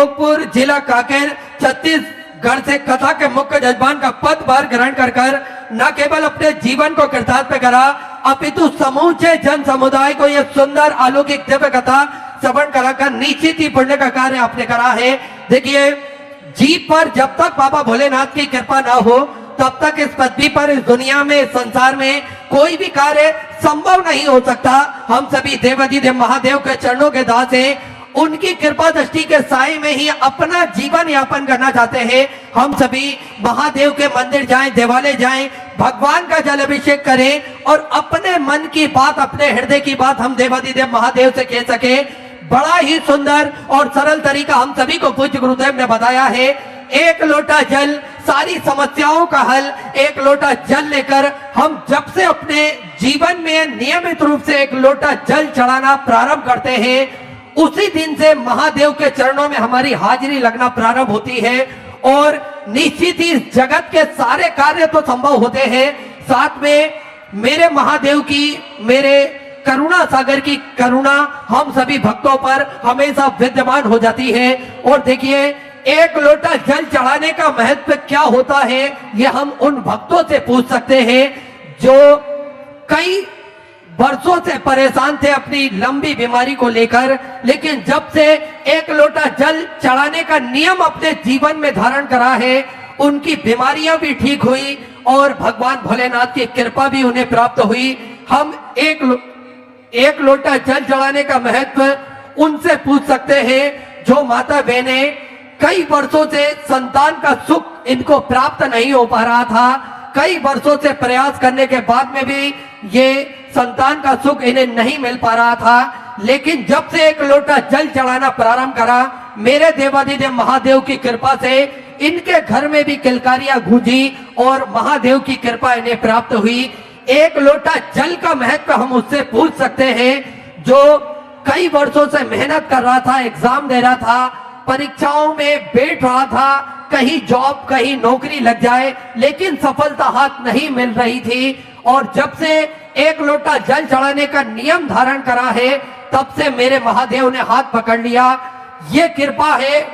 गोरखपुर जिला कांकेर छत्तीसगढ़ से कथा के मुख्य जजमान का पदभार ग्रहण कर न केवल अपने जीवन को कृतार्थ करा अपितु समूचे जन समुदाय को यह सुंदर अलौकिक दिव्य कथा श्रवण कराकर निश्चित ही पुण्य का कार्य आपने करा है। देखिए, जीव पर जब तक बाबा भोलेनाथ की कृपा ना हो तब तक इस पृथ्वी पर, इस दुनिया में, इस संसार में कोई भी कार्य संभव नहीं हो सकता। हम सभी देवाधिदेव महादेव के चरणों के दास हैं, उनकी कृपा दृष्टि के साए में ही अपना जीवन यापन करना चाहते हैं। हम सभी महादेव के मंदिर जाएं, देवालय जाएं, भगवान का जल अभिषेक करें और अपने मन की बात, अपने हृदय की बात हम देवाधिदेव महादेव से कह सके। बड़ा ही सुंदर और सरल तरीका हम सभी को पूज्य गुरुदेव ने बताया है। एक लोटा जल, सारी समस्याओं का हल। एक लोटा जल लेकर हम जब से अपने जीवन में नियमित रूप से एक लोटा जल चढ़ाना प्रारंभ करते हैं, उसी दिन से महादेव के चरणों में हमारी हाजिरी लगना प्रारंभ होती है और निश्चित ही जगत के सारे कार्य तो संभव होते हैं। साथ में मेरे महादेव की, मेरे करुणा सागर की करुणा हम सभी भक्तों पर हमेशा विद्यमान हो जाती है। और देखिए, एक लोटा जल चढ़ाने का महत्व क्या होता है, ये हम उन भक्तों से पूछ सकते हैं जो कई वर्षों से परेशान थे अपनी लंबी बीमारी को लेकर, लेकिन जब से एक लोटा जल चढ़ाने का नियम अपने जीवन में धारण करा है, उनकी बीमारियां भी ठीक हुई और भगवान भोलेनाथ की कृपा भी उन्हें प्राप्त हुई। हम एक लोटा जल चढ़ाने का महत्व उनसे पूछ सकते हैं जो माता बहने कई वर्षों से संतान का सुख इनको प्राप्त नहीं हो पा रहा था। कई वर्षों से प्रयास करने के बाद में भी ये संतान का सुख इन्हें नहीं मिल पा रहा था, लेकिन जब से एक लोटा जल चढ़ाना प्रारंभ करा, मेरे देवाधिदेव महादेव की कृपा से इनके घर में भी किलकारियां गूंजी और महादेव की कृपा इन्हें प्राप्त हुई। एक लोटा जल का महत्व हम उससे पूछ सकते हैं जो कई वर्षों से मेहनत कर रहा था, एग्जाम दे रहा था, परीक्षाओं में बैठ रहा था, कहीं जॉब, कहीं नौकरी लग जाए, लेकिन सफलता हाथ नहीं मिल रही थी। और जब से एक लोटा जल चढ़ाने का नियम धारण करा है, तब से मेरे महादेव ने हाथ पकड़ लिया। ये कृपा है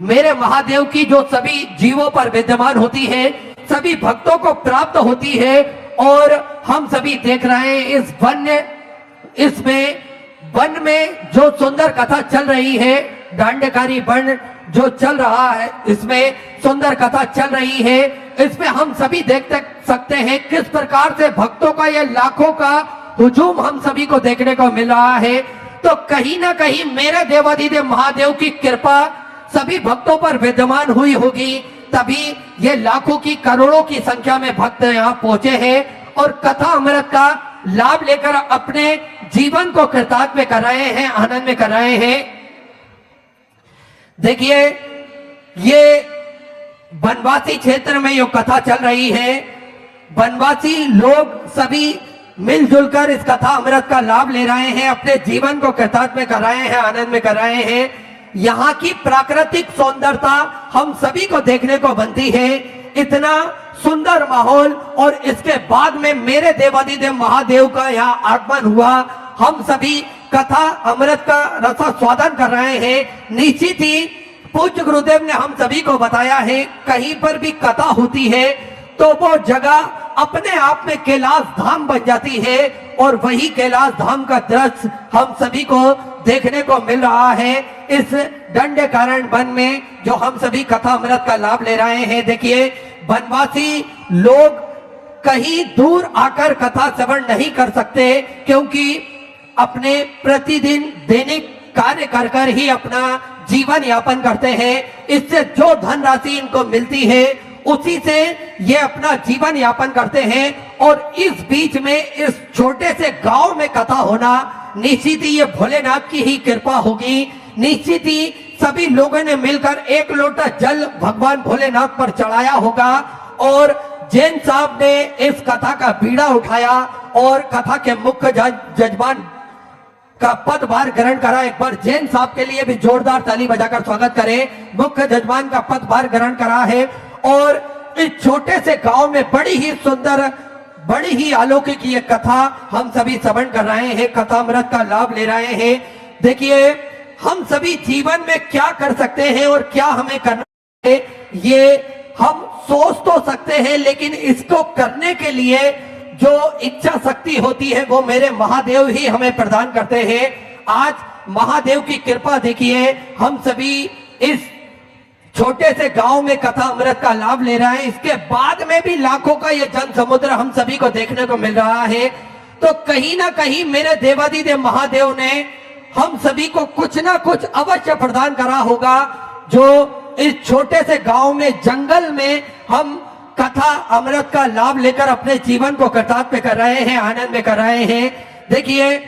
मेरे महादेव की जो सभी जीवों पर विद्यमान होती है, सभी भक्तों को प्राप्त होती है। और हम सभी देख रहे हैं इसमें वन में जो सुंदर कथा चल रही है, दांडेकारी वन जो चल रहा है, इसमें सुंदर कथा चल रही है। इसमें हम सभी देख सकते हैं किस प्रकार से भक्तों का यह लाखों का हुजूम हम सभी को देखने को मिल रहा है। तो कहीं ना कहीं मेरे देवाधिदेव महादेव की कृपा सभी भक्तों पर विद्यमान हुई होगी, तभी ये लाखों की, करोड़ों की संख्या में भक्त यहाँ पहुंचे हैं और कथा अमृत का लाभ लेकर अपने जीवन को कृतार्थ में कर रहे हैं, आनंद में कर रहे हैं। देखिए, ये वनवासी क्षेत्र में ये कथा चल रही है। वनवासी लोग सभी मिलजुल कर इस कथा अमृत का लाभ ले रहे हैं, अपने जीवन को कृतार्थ में कर रहे हैं, आनंद में कर रहे हैं। यहाँ की प्राकृतिक सौंदर्यता हम सभी को देखने को बनती है, इतना सुंदर माहौल, और इसके बाद में मेरे देवाधिदेव महादेव का यहाँ आगमन हुआ। हम सभी कथा अमृत का रसास्वादन कर रहे हैं। निश्चित ही पूज्य गुरुदेव ने हम सभी को बताया है, कहीं पर भी कथा होती है तो वो जगह अपने आप में कैलाश धाम बन जाती है, और वही कैलाश धाम का दृश्य हम सभी को देखने को मिल रहा है इस दंडकारण्य वन में, जो हम सभी कथा अमृत का लाभ ले रहे हैं। देखिए, वनवासी लोग कहीं दूर आकर कथा श्रवण नहीं कर सकते, क्योंकि अपने प्रतिदिन दैनिक कार्य कर कर ही अपना जीवन यापन करते हैं। इससे जो धनराशि इनको मिलती है उसी से ये अपना जीवन यापन करते हैं। और इस बीच में इस छोटे से गांव में कथा होना, निश्चित ही ये भोलेनाथ की ही कृपा होगी। निश्चित ही सभी लोगों ने मिलकर एक लोटा जल भगवान भोलेनाथ पर चढ़ाया होगा और जैन साहब ने इस कथा का बीड़ा उठाया और कथा के मुख्य जजमान का पदभार ग्रहण करा। एक बार जैन साहब के लिए भी जोरदार ताली बजाकर स्वागत करें। मुख्य जजमान का पदभार ग्रहण करा है और इस छोटे से गांव में बड़ी ही सुंदर, बड़ी ही अलौकिक ये कथा हम सभी श्रवण कर रहे हैं, कथा अमृत का लाभ ले रहे हैं। देखिए, हम सभी जीवन में क्या कर सकते हैं और क्या हमें करना है, ये हम सोच तो सकते हैं, लेकिन इसको करने के लिए जो इच्छा शक्ति होती है वो मेरे महादेव ही हमें प्रदान करते हैं। आज महादेव की कृपा देखिए, हम सभी इस छोटे से गांव में कथा अमृत का लाभ ले रहे हैं, इसके बाद में भी लाखों का ये जन समुद्र हम सभी को देखने को मिल रहा है। तो कहीं ना कहीं मेरे देवादिदेव महादेव ने हम सभी को कुछ ना कुछ अवश्य प्रदान करा होगा, जो इस छोटे से गांव में, जंगल में हम कथा अमृत का लाभ लेकर अपने जीवन को कृतार्थ कर रहे हैं, आनंद में कर रहे हैं। देखिए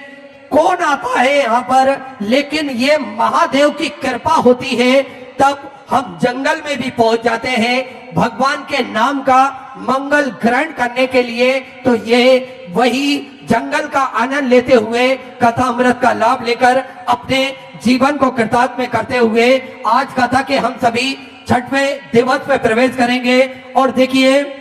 कौन आता है यहाँ पर, लेकिन ये महादेव की कृपा होती है, तब हम जंगल में भी पहुंच जाते हैं भगवान के नाम का मंगल ग्रहण करने के लिए। तो ये वही जंगल का आनंद लेते हुए, कथा अमृत का लाभ लेकर अपने जीवन को कृतार्थ में करते हुए आज कथा के हम सभी छठवें दिवस में प्रवेश करेंगे। और देखिए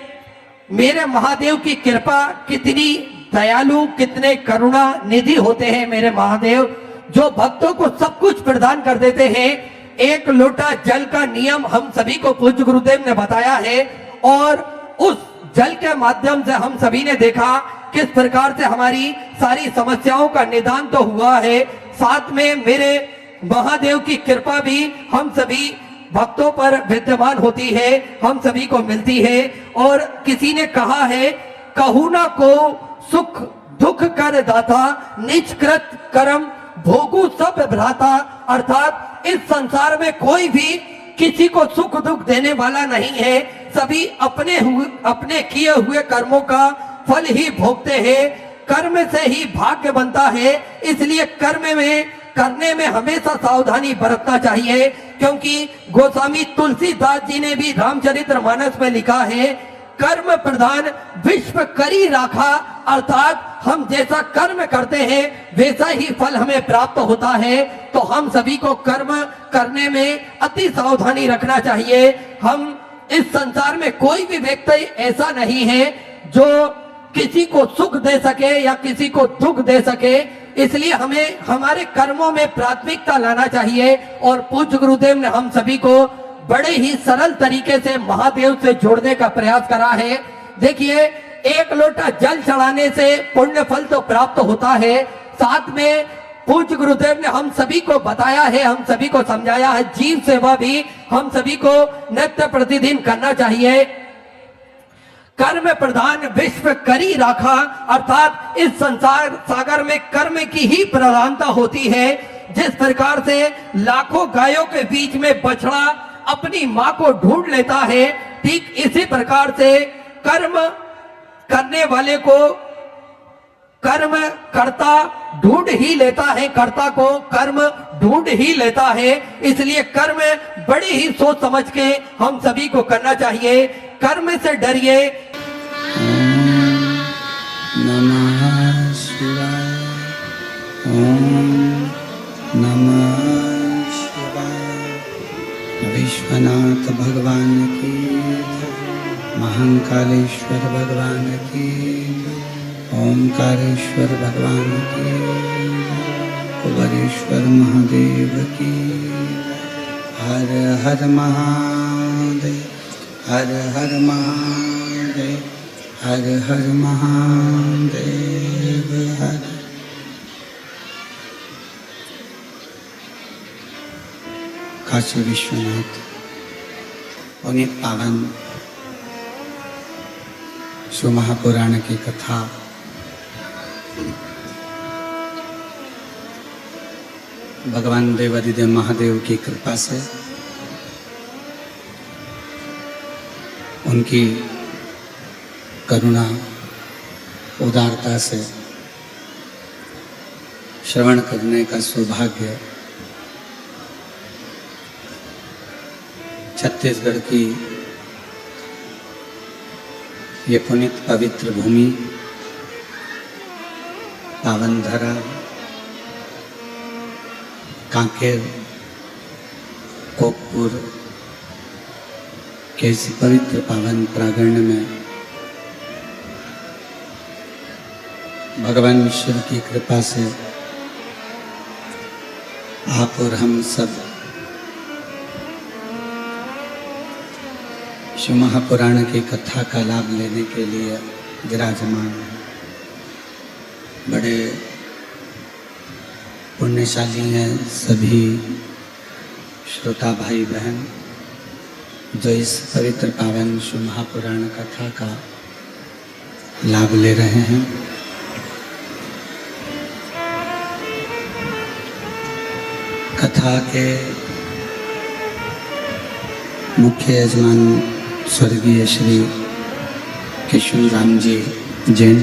मेरे महादेव की कृपा कितनी दयालु, कितने करुणा निधि होते हैं मेरे महादेव, जो भक्तों को सब कुछ प्रदान कर देते हैं। एक लोटा जल का नियम हम सभी को पूज्य गुरुदेव ने बताया है, और उस जल के माध्यम से हम सभी ने देखा किस प्रकार से हमारी सारी समस्याओं का निदान तो हुआ है, साथ में मेरे महादेव की कृपा भी हम सभी भक्तों पर विद्यमान होती है, हम सभी को मिलती है। और किसी ने कहा है, कहू ना को सुख दुख कर दाता, निज कृत कर्म भोगू सब भ्राता। अर्थात इस संसार में कोई भी किसी को सुख दुख देने वाला नहीं है, सभी अपने किए हुए कर्मों का फल ही भोगते हैं। कर्म से ही भाग्य बनता है, इसलिए करने में हमेशा सावधानी बरतना चाहिए, क्योंकि गोस्वामी तुलसीदास जी ने भी रामचरितमानस में लिखा है, कर्म प्रधान विश्व करी राखा। अर्थात हम जैसा कर्म करते हैं वैसा ही फल हमें प्राप्त होता है। तो हम सभी को कर्म करने में अति सावधानी रखना चाहिए। हम इस संसार में कोई भी व्यक्ति ऐसा नहीं है जो किसी को सुख दे सके या किसी को दुख दे सके, इसलिए हमें हमारे कर्मों में प्राथमिकता लाना चाहिए। और पूज्य गुरुदेव ने हम सभी को बड़े ही सरल तरीके से महादेव से जोड़ने का प्रयास करा है। देखिए एक लोटा जल चढ़ाने से पुण्य फल तो प्राप्त होता है, साथ में पूज्य गुरुदेव ने हम सभी को बताया है, हम सभी को समझाया है, जीव सेवा भी हम सभी को नित्य प्रतिदिन करना चाहिए। कर्म प्रधान विश्व करी राखा, अर्थात इस संसार सागर में कर्म की ही प्रधानता होती है। जिस प्रकार से लाखों गायों के बीच में बछड़ा अपनी मां को ढूंढ लेता है, ठीक इसी प्रकार से कर्म करने वाले को कर्म करता ढूंढ ही लेता है, कर्ता को कर्म ढूंढ ही लेता है। इसलिए कर्म बड़ी ही सोच समझ के हम सभी को करना चाहिए। कर्म से डरिए। नमः शिवाय, ओम नमः शिवाय। विश्वनाथ भगवान की, महाकालेश्वर भगवान की, ओंकारेश्वर भगवान की, कुबेरेश्वर महादेव की। हर हर महादेव, हर हर महादेव, हर हर महादेव, हर। काशी विश्वनाथ पुनीत पावन शिव महापुराण की कथा भगवान देवादिदेव महादेव की कृपा से, उनकी करुणा उदारता से श्रवण करने का सौभाग्य छत्तीसगढ़ की ये पुनीत पवित्र भूमि, पावन धरा, कांकेर कोकपुर के इस पवित्र पावन प्रांगण में भगवान ईश्वर की कृपा से आप और हम सब शिव महापुराण की कथा का लाभ लेने के लिए विराजमान हैं। बड़े पुण्यशाली हैं सभी श्रोता भाई बहन जो इस पवित्र पावन शिव महापुराण कथा का लाभ ले रहे हैं। कथा के मुख्य यजमान स्वर्गीय श्री किशोर राम जी जैन,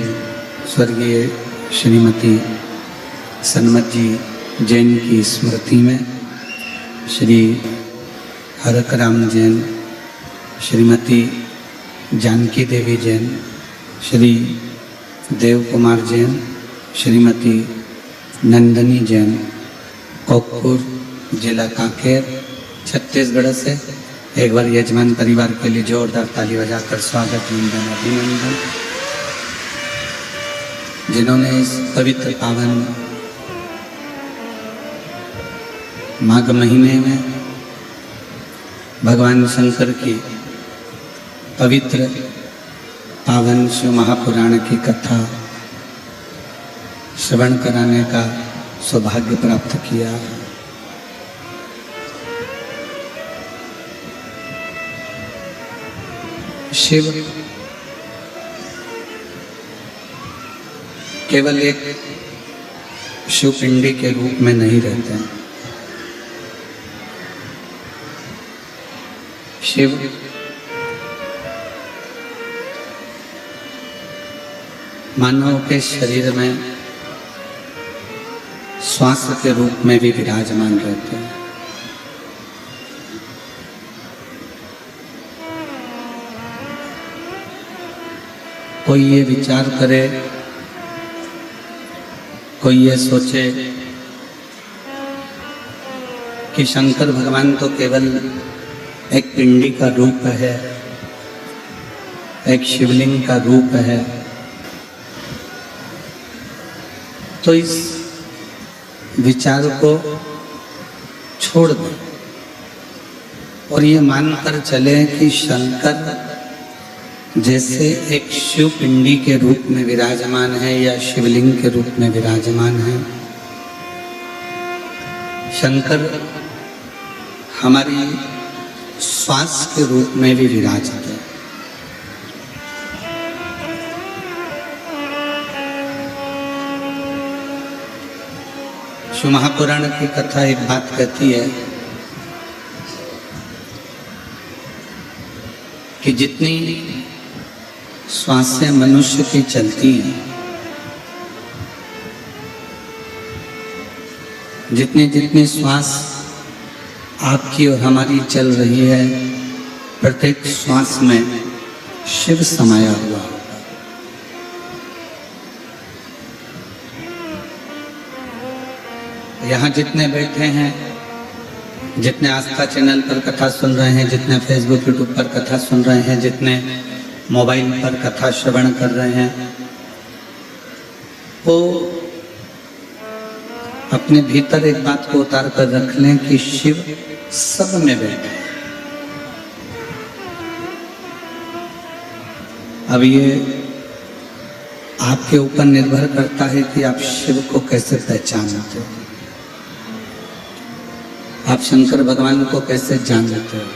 स्वर्गीय श्रीमती सन्मत जी जैन की स्मृति में श्री हरकराम जैन, श्रीमती जानकी देवी जैन, श्री देव कुमार जैन, श्रीमती नंदनी जैन, कोकपुर जिला कांकेर छत्तीसगढ़ से एक बार यजमान परिवार के लिए जोरदार ताली बजाकर स्वागत वंदन अभिनंदन। जिन्होंने इस पवित्र पावन माघ महीने में भगवान शंकर की पवित्र पावन शिव महापुराण की कथा श्रवण कराने का सौभाग्य प्राप्त किया। शिव केवल एक शिवपिंडी के रूप में नहीं रहते हैं। शिव मानव के शरीर में श्वास के रूप में भी विराजमान रहते हैं। कोई ये विचार करे, कोई ये सोचे कि शंकर भगवान तो केवल एक पिंडी का रूप है, एक शिवलिंग का रूप है, तो इस विचार को छोड़ दें और ये मानकर चले कि शंकर जैसे एक शिव पिंडी के रूप में विराजमान है या शिवलिंग के रूप में विराजमान है, शंकर हमारी श्वास के रूप में भी विराजते हैं। शिव महापुराण की कथा एक बात कहती है कि जितनी श्वासें मनुष्य की चलती हैं, जितनी जितनी श्वास आपकी और हमारी चल रही है, प्रत्येक श्वास में शिव समाया हुआ है। यहाँ जितने बैठे हैं, जितने आस्था चैनल पर कथा सुन रहे हैं, जितने फेसबुक यूट्यूब पर कथा सुन रहे हैं, जितने मोबाइल पर कथा श्रवण कर रहे हैं, वो अपने भीतर एक बात को उतार कर रख लें कि शिव सब में बैठे हैं। अब ये आपके ऊपर निर्भर करता है कि आप शिव को कैसे पहचानते हो, आप शंकर भगवान को कैसे जानते हो।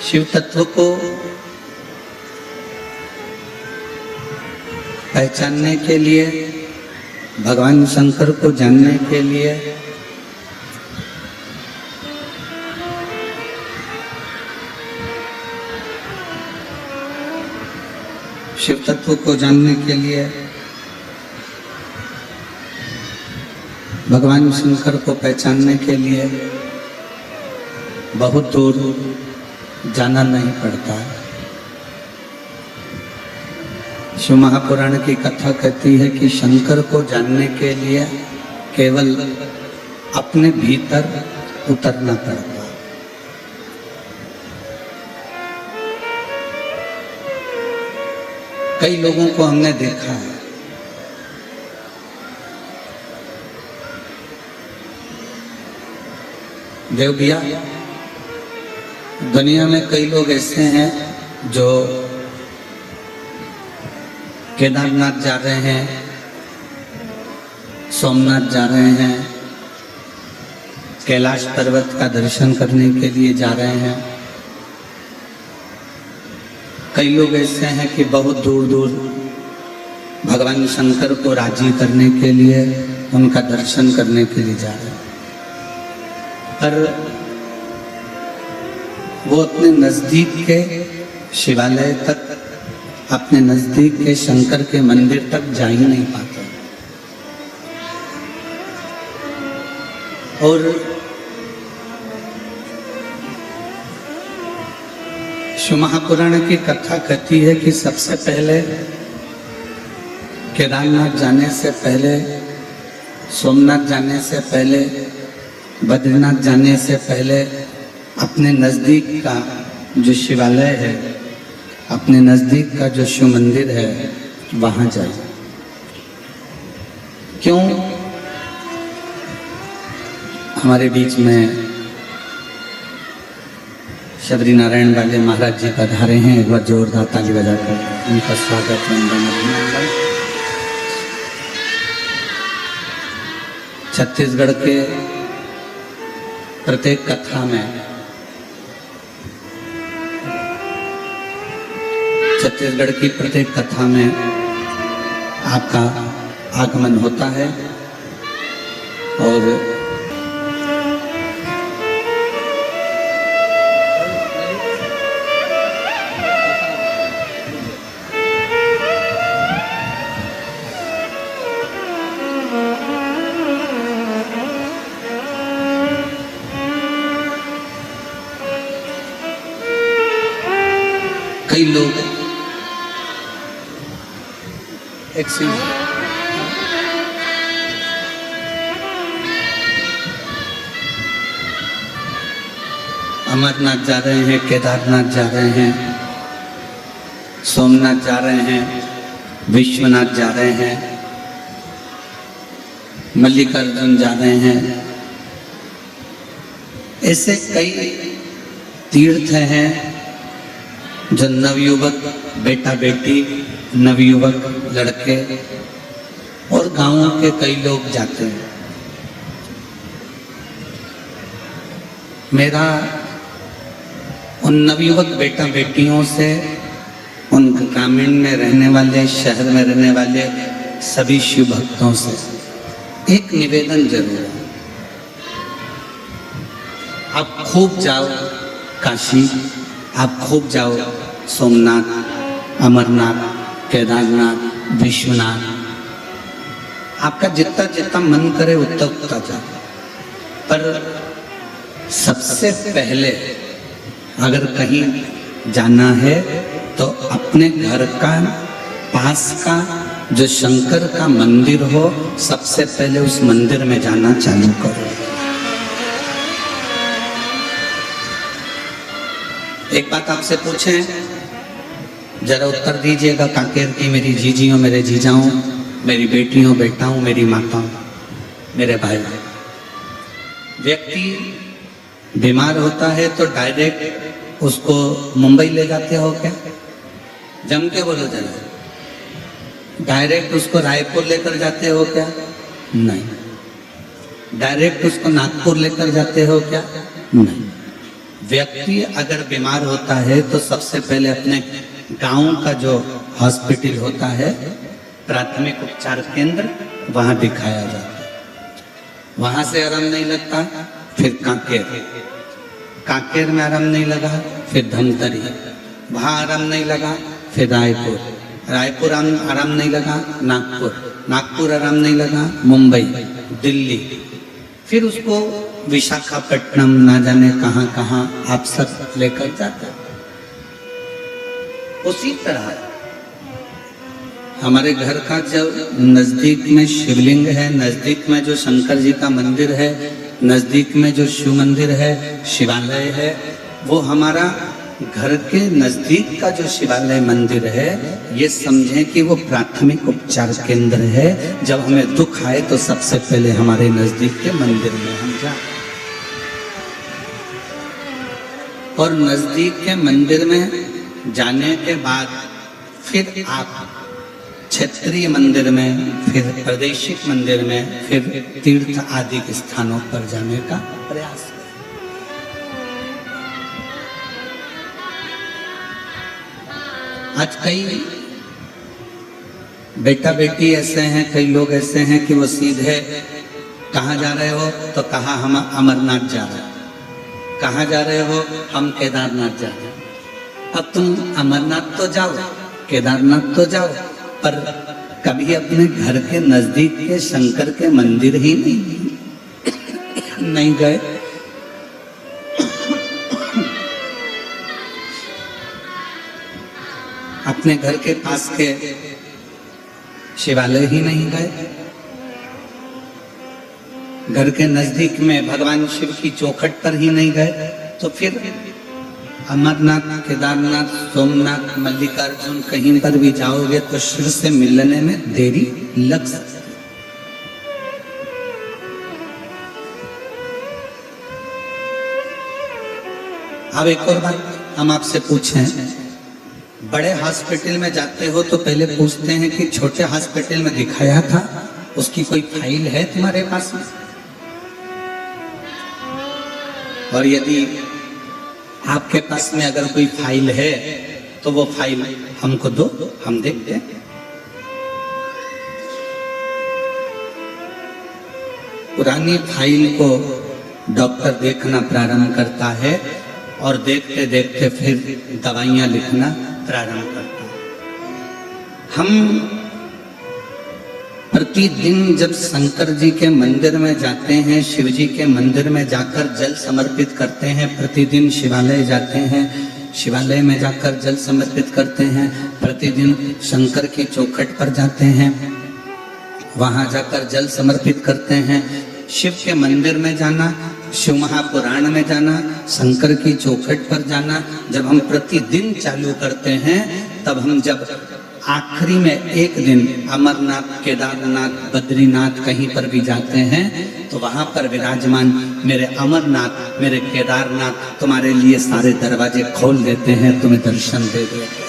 शिव तत्व को पहचानने के लिए, भगवान शंकर को जानने के लिए शिव तत्व को जानने के लिए, भगवान शंकर को पहचानने के लिए बहुत दूर जाना नहीं पड़ता है। शिव महापुराण की कथा कहती है कि शंकर को जानने के लिए केवल अपने भीतर उतरना पड़ता है। कई लोगों को हमने देखा है देव भैया, दुनिया में कई लोग ऐसे हैं जो केदारनाथ जा रहे हैं, सोमनाथ जा रहे हैं, कैलाश पर्वत का दर्शन करने के लिए जा रहे हैं। कई लोग ऐसे हैं कि बहुत दूर दूर भगवान शंकर को राजी करने के लिए, उनका दर्शन करने के लिए जा रहे हैं। पर वो अपने नजदीक के शिवालय तक, अपने नजदीक के शंकर के मंदिर तक जा ही नहीं पाते। और शिव महापुराण की कथा कहती है कि सबसे पहले केदारनाथ जाने से पहले, सोमनाथ जाने से पहले, बद्रीनाथ जाने से पहले अपने नज़दीक का जो शिवालय है, अपने नज़दीक का जो शिव मंदिर है, वहाँ जाए। क्यों? हमारे बीच में शबरी नारायण वाले महाराज जी पधारे हैं। एक बार जोरदार ताली बजाकर उनका स्वागत है। छत्तीसगढ़ के प्रत्येक कथा में, छत्तीसगढ़ की प्रत्येक कथा में आपका आगमन होता है। और कई लोग अमरनाथ जा रहे हैं, केदारनाथ जा रहे हैं, सोमनाथ जा रहे हैं, विश्वनाथ जा रहे हैं, मल्लिकार्जुन जा रहे हैं। ऐसे कई तीर्थ हैं जो नवयुवक बेटा बेटी, नवयुवक लड़के और गांवों के कई लोग जाते हैं। मेरा उन नवयुवक बेटा बेटियों से, उन ग्रामीण में रहने वाले, शहर में रहने वाले सभी शिव भक्तों से एक निवेदन जरूर है। आप खूब जाओ काशी, आप खूब जाओ सोमनाथ, अमरनाथ, केदारनाथ, विश्वनाथ। आपका जितना जितना मन करे उतना उतना जाओ। पर सबसे पहले अगर कहीं जाना है तो अपने घर का पास का जो शंकर का मंदिर हो, सबसे पहले उस मंदिर में जाना चालू करो। एक बात आपसे पूछें, जरा उत्तर दीजिएगा कांकेर की मेरी जीजियों, मेरे जीजाओं, मेरी बेटियों, बेटाओं, मेरी माताओं, मेरे भाई। व्यक्ति बीमार होता है तो डायरेक्ट उसको मुंबई ले जाते हो क्या? जम के बोलो जरा। डायरेक्ट उसको रायपुर लेकर जाते हो क्या? नहीं। डायरेक्ट उसको नागपुर लेकर जाते हो क्या? नहीं। व्यक्ति अगर बीमार होता है तो सबसे पहले अपने गांव का जो हॉस्पिटल होता है, प्राथमिक उपचार केंद्र, वहां दिखाया जाता है। वहां से आराम नहीं लगता, फिर कांकेर, कांकेर में आराम नहीं लगा, फिर धमतरी, वहां आराम नहीं लगा, फिर रायपुर, रायपुर आराम नहीं लगा, नागपुर, नागपुर आराम नहीं लगा, मुंबई, दिल्ली, फिर उसको विशाखापट्टनम, ना जाने कहां कहां आप सब लेकर जाते। उसी तरह हमारे घर का जो नजदीक में शिवलिंग है, नजदीक में जो शंकर जी का मंदिर है, नजदीक में जो शिव मंदिर है, शिवालय है, वो हमारा घर के नजदीक का जो शिवालय मंदिर है, ये समझें कि वो प्राथमिक उपचार केंद्र है। जब हमें दुख आए तो सबसे पहले हमारे नजदीक के मंदिर में हम जाए। और नजदीक के मंदिर में जाने के बाद फिर आप क्षेत्रीय मंदिर में, फिर प्रादेशिक मंदिर में, फिर तीर्थ आदि के स्थानों पर जाने का प्रयास करें। आज कई बेटा बेटी ऐसे हैं, कई लोग ऐसे हैं कि वो सीधे कहाँ जा रहे हो तो कहा हम अमरनाथ जा रहे हैं, कहाँ जा रहे हो हम केदारनाथ जा रहे हैं। अब तुम अमरनाथ तो जाओ, केदारनाथ तो जाओ, पर कभी अपने घर के नजदीक के शंकर के मंदिर ही नहीं गए। अपने घर के पास के शिवालय ही नहीं गए, घर के नजदीक में भगवान शिव की चौखट पर ही नहीं गए, तो फिर अमरनाथ, केदारनाथ, सोमनाथ, मल्लिकार्जुन कहीं पर भी जाओगे तो शिव से मिलने में देरी लग सकती है। अब एक और बात हम आपसे पूछें, बड़े हॉस्पिटल में जाते हो तो पहले पूछते हैं कि छोटे हॉस्पिटल में दिखाया था, उसकी कोई फाइल है तुम्हारे पास में? और यदि आपके पास में अगर कोई फाइल है तो वो फाइल हमको दो, हम देखते हैं। पुरानी फाइल को डॉक्टर देखना प्रारंभ करता है और देखते देखते फिर दवाइयां लिखना प्रारंभ करता है। हम प्रतिदिन जब शंकर जी के मंदिर में जाते हैं, शिव जी के मंदिर में जाकर जल समर्पित करते हैं, प्रतिदिन शिवालय जाते हैं, शिवालय में जाकर जल समर्पित करते हैं, प्रतिदिन शंकर की चौखट पर जाते हैं, वहां जाकर जल समर्पित करते हैं। शिव के मंदिर में जाना, शिव महापुराण में जाना, शंकर की चौखट पर जाना, जब हम प्रतिदिन चालू करते हैं, तब हम जब आखिरी में एक दिन अमरनाथ, केदारनाथ, बद्रीनाथ कहीं पर भी जाते हैं तो वहां पर विराजमान मेरे अमरनाथ, मेरे केदारनाथ तुम्हारे लिए सारे दरवाजे खोल देते हैं, तुम्हें दर्शन दे देते हैं।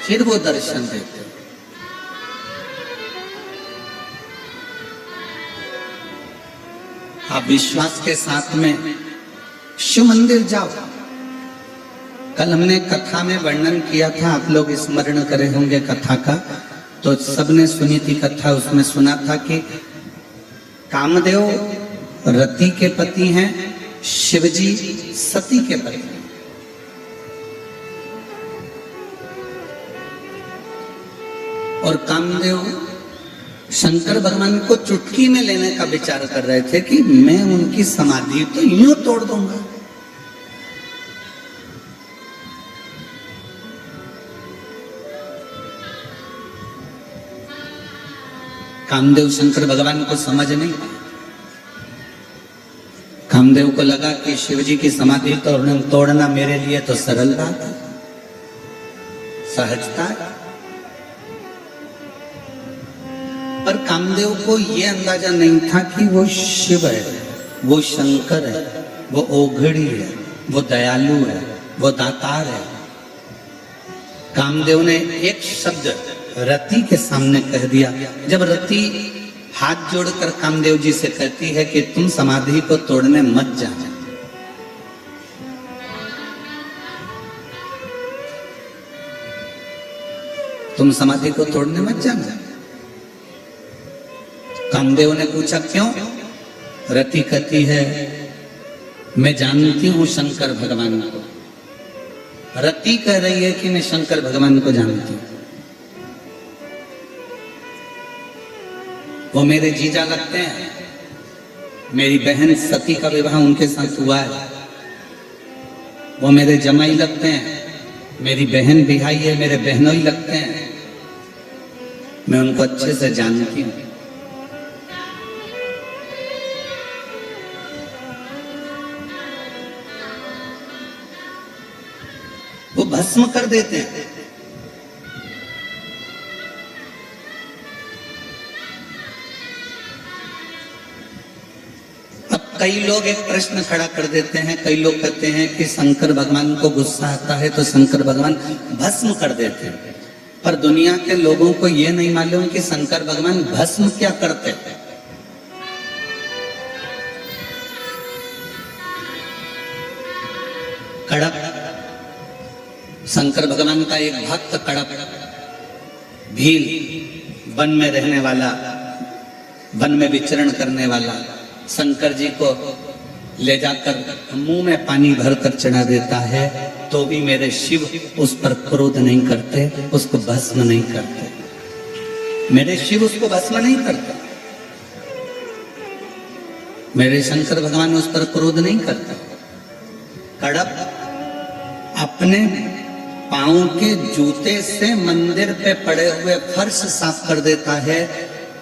फिर वो दर्शन देते हैं। आप विश्वास के साथ में शिव मंदिर जाओ। कल हमने कथा में वर्णन किया था, आप लोग स्मरण करे होंगे कथा का, तो सबने सुनी थी कथा। उसमें सुना था कि कामदेव रति के पति हैं, शिवजी सती के पति। और कामदेव शंकर भगवान को चुटकी में लेने का विचार कर रहे थे कि मैं उनकी समाधि तो यूं तोड़ दूंगा। कामदेव शंकर भगवान को समझ नहीं। कामदेव को लगा कि शिवजी की समाधि तोड़ना मेरे लिए तो सरल बात है, सहजता है। पर कामदेव को यह अंदाजा नहीं था कि वो शिव है, वो शंकर है, वो ओघड़ी है, वो दयालु है, वो दातार है। कामदेव ने एक शब्द रति के सामने कह दिया। जब रति हाथ जोड़कर कामदेव जी से कहती है कि तुम समाधि को तोड़ने मत जाना, तुम समाधि को तोड़ने मत जाना। कामदेव ने पूछा क्यों? रति कहती है मैं जानती हूं शंकर भगवान को। रति कह रही है कि मैं शंकर भगवान को जानती हूं, वो मेरे जीजा लगते हैं, मेरी बहन सती का विवाह उनके साथ हुआ है, वो मेरे जमाई लगते हैं, मेरी बहन बिहाई है, मेरे बहनोई लगते हैं, मैं उनको अच्छे से जानती हूं। वो भस्म कर देते हैं। कई लोग एक प्रश्न खड़ा कर देते हैं, कई लोग कहते हैं कि शंकर भगवान को गुस्सा आता है तो शंकर भगवान भस्म कर देते हैं। पर दुनिया के लोगों को यह नहीं मालूम कि शंकर भगवान भस्म क्या करते हैं। कड़प, शंकर भगवान का एक भक्त कड़प भील, वन में रहने वाला, वन में विचरण करने वाला, शंकर जी को ले जाकर मुंह में पानी भरकर चढ़ा देता है तो भी मेरे शिव उस पर क्रोध नहीं करते, उसको भस्म नहीं करते। मेरे शिव उसको भस्म नहीं करते, मेरे शंकर भगवान उस पर क्रोध नहीं करते। कड़प अपने पांव के जूते से मंदिर पे पड़े हुए फर्श साफ कर देता है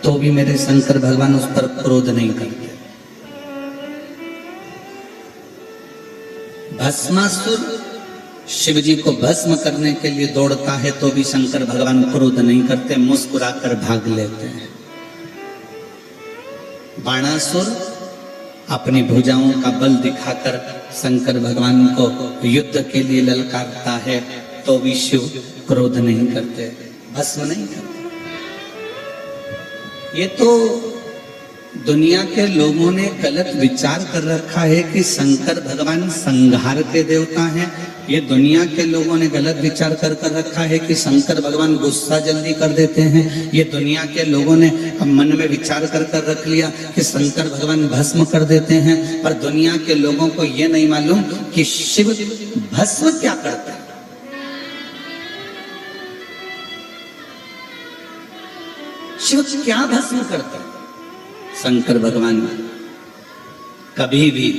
तो भी मेरे शंकर भगवान उस पर क्रोध नहीं करते। भस्मासुर शिव जी को भस्म करने के लिए दौड़ता है तो भी शंकर भगवान क्रोध नहीं करते, मुस्कुराकर भाग लेते हैं। बाणासुर अपनी भुजाओं का बल दिखाकर शंकर भगवान को युद्ध के लिए ललकारता है तो भी शिव क्रोध नहीं करते, भस्म नहीं करते। ये तो दुनिया के लोगों ने गलत विचार कर रखा है कि शंकर भगवान संहार के देवता हैं। ये दुनिया के लोगों ने गलत विचार कर रखा है कि शंकर भगवान गुस्सा जल्दी कर देते हैं। ये दुनिया के लोगों ने मन में विचार कर रख लिया कि शंकर भगवान भस्म कर देते हैं। पर दुनिया के लोगों को ये नहीं मालूम कि शिव भस्म क्या करता है। शिव क्या भस्म करता है। शंकर भगवान कभी भी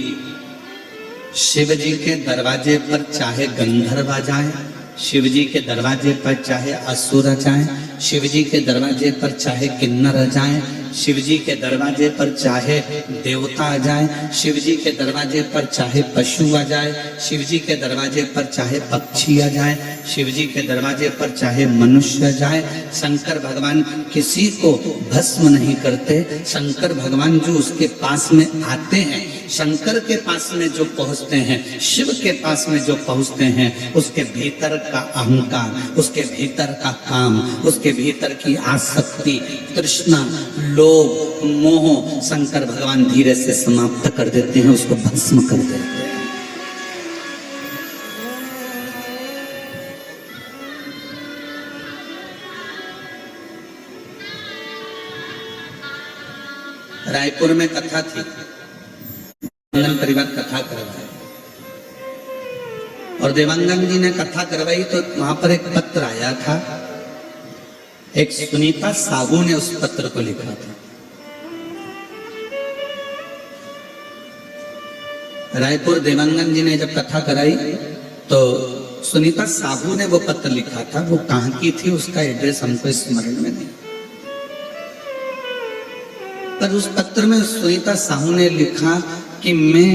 शिव जी के दरवाजे पर चाहे गंधर्व आ जाए, शिव जी के दरवाजे पर चाहे असुर आ जाए, शिव जी के दरवाजे पर चाहे किन्नर आ जाए, शिव जी के दरवाजे पर चाहे देवता आ जाए, शिव जी के दरवाजे पर चाहे पशु आ जाए, शिव जी के दरवाजे पर चाहे पक्षी आ जाए, शिव जी के दरवाजे पर चाहे मनुष्य आ जाए, शंकर भगवान किसी को भस्म नहीं करते। शंकर भगवान जो उसके पास में आते हैं, शंकर के पास में जो पहुंचते हैं, शिव के पास में जो पहुंचते हैं, उसके भीतर का अहंकार, उसके भीतर का काम, उसके भीतर की आसक्ति, तृष्णा, लोभ, मोह शंकर भगवान धीरे से समाप्त कर देते हैं, उसको भस्म कर देते हैं। रायपुर में कथा थी, देवांगन परिवार कथा करवाई और देवांगन जी ने कथा करवाई तो वहां पर एक पत्र आया था। एक सुनीता साहू ने उस पत्र को लिखा था। रायपुर देवांगन जी ने जब कथा कराई तो सुनीता साहू ने वो पत्र लिखा था। वो कहां की थी उसका एड्रेस हमको स्मरण में नहीं, पर उस पत्र में सुनीता साहू ने लिखा कि मैं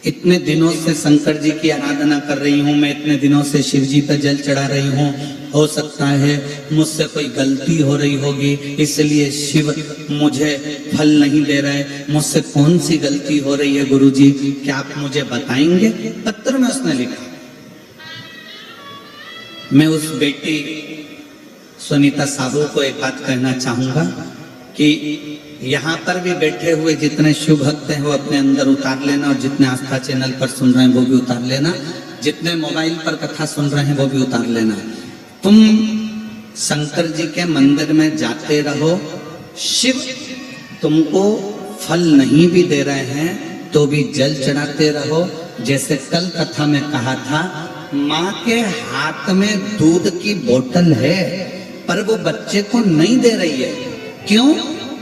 इतने दिनों से शंकर जी की आराधना कर रही हूँ, मैं इतने दिनों से शिव जी पर जल चढ़ा रही हूँ। हो सकता है मुझसे कोई गलती हो रही होगी, इसलिए शिव मुझे फल नहीं दे रहे। मुझसे कौन सी गलती हो रही है गुरुजी, क्या आप मुझे बताएंगे? पत्र में उसने लिखा। मैं उस बेटी सुनीता साहू को एक बात कहना चाहूंगा कि यहाँ पर भी बैठे हुए जितने शिव भक्त हैं वो अपने अंदर उतार लेना, और जितने आस्था चैनल पर सुन रहे हैं वो भी उतार लेना, जितने मोबाइल पर कथा सुन रहे हैं वो भी उतार लेना। तुम शंकर जी के मंदिर में जाते रहो, शिव तुमको फल नहीं भी दे रहे हैं तो भी जल चढ़ाते रहो। जैसे कल कथा में कहा था, माँ के हाथ में दूध की बोतल है पर वो बच्चे को नहीं दे रही है। क्यों?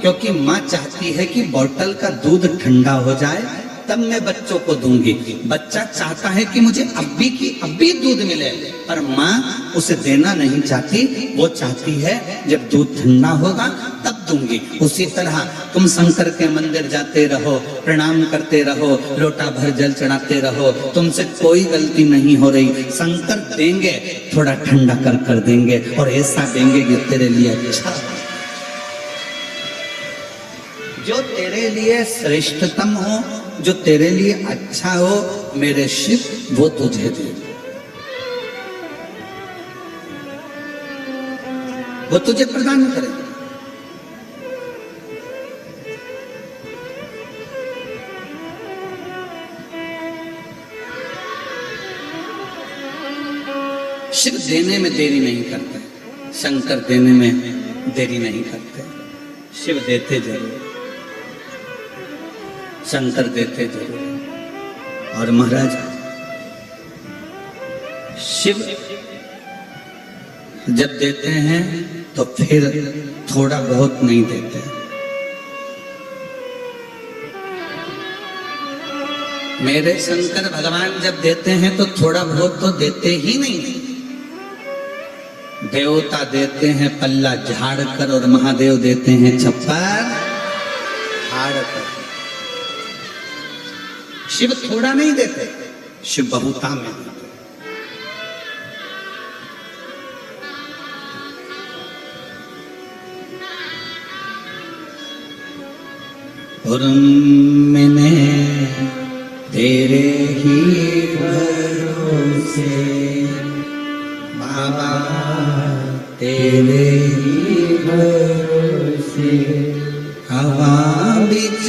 क्योंकि माँ चाहती है कि बोतल का दूध ठंडा हो जाए तब मैं बच्चों को दूंगी। बच्चा चाहता है कि मुझे अभी दूध मिले, पर माँ उसे देना नहीं चाहती। वो चाहती है जब दूध ठंडा होगा तब दूंगी। उसी तरह तुम शंकर के मंदिर जाते रहो, प्रणाम करते रहो, लोटा भर जल चढ़ाते रहो, तुमसे कोई गलती नहीं हो रही। शंकर देंगे, थोड़ा ठंडा कर देंगे, और ऐसा देंगे कि तेरे लिए अच्छा। जो तेरे लिए श्रेष्ठतम हो, जो तेरे लिए अच्छा हो मेरे शिव, वो तुझे दे, वो तुझे प्रदान करे। शिव देने में देरी नहीं करते, शंकर देने में देरी नहीं करते। शिव देते जरूर, शंकर देते जरूर। और महाराज शिव जब देते हैं तो फिर थोड़ा बहुत नहीं देते। मेरे शंकर भगवान जब देते हैं तो थोड़ा बहुत तो देते ही नहीं। देवता देते हैं पल्ला झाड़ कर और महादेव देते हैं छप्पर हाड़ कर। शिव थोड़ा नहीं देते, शिव बहुता में देते। और मैंने तेरे ही भरोसे बाबा, तेरे ही भरोसे हवा बिच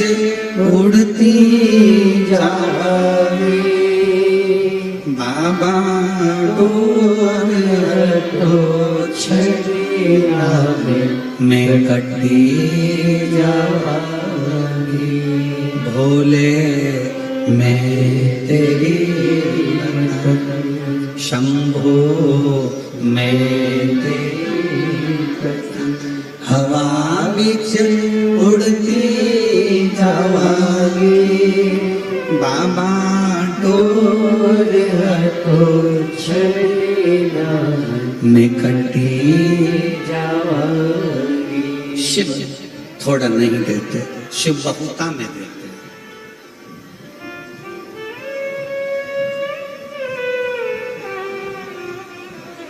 उड़ती जावे बाबा, डोर तो छड़िया मैं कटी जावांगी। भोले मैं तेरी शंभो मैं तेरी हवा बिच उड़ती जावांगी बाबा, डोर तो छड़िया मैं कटी जावांगी। शिव थोड़ा नहीं देते, शिव बहुता में देते।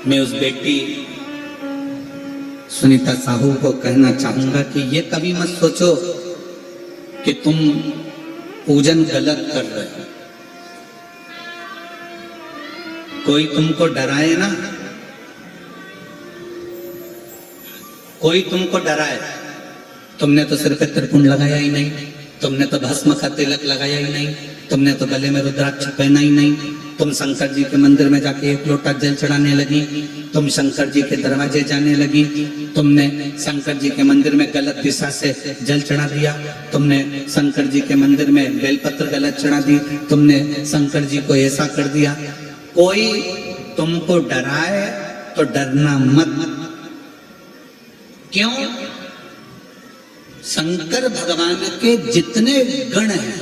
मैं उस बेटी सुनीता साहू को कहना चाहूंगा कि ये कभी मत सोचो कि तुम पूजन गलत कर रहे हो। कोई तुमको डराए ना, कोई तुमको डराए, तुमने तो सिर पे त्रिपुंड लगाया ही नहीं, तुमने तो भस्म का तिलक लगाया ही नहीं, तुमने तो गले में रुद्राक्ष पहना ही नहीं, तुम शंकर जी के मंदिर में जाके एक लोटा जल चढ़ाने लगी, तुम शंकर जी के दरवाजे जाने लगी, तुमने शंकर जी के मंदिर में गलत दिशा से जल चढ़ा दिया, तुमने शंकर जी के मंदिर में बेलपत्र गलत चढ़ा दी, तुमने शंकर जी को ऐसा कर दिया। कोई तुमको डराए तो डरना मत। क्यों? शंकर भगवान के जितने गण हैं,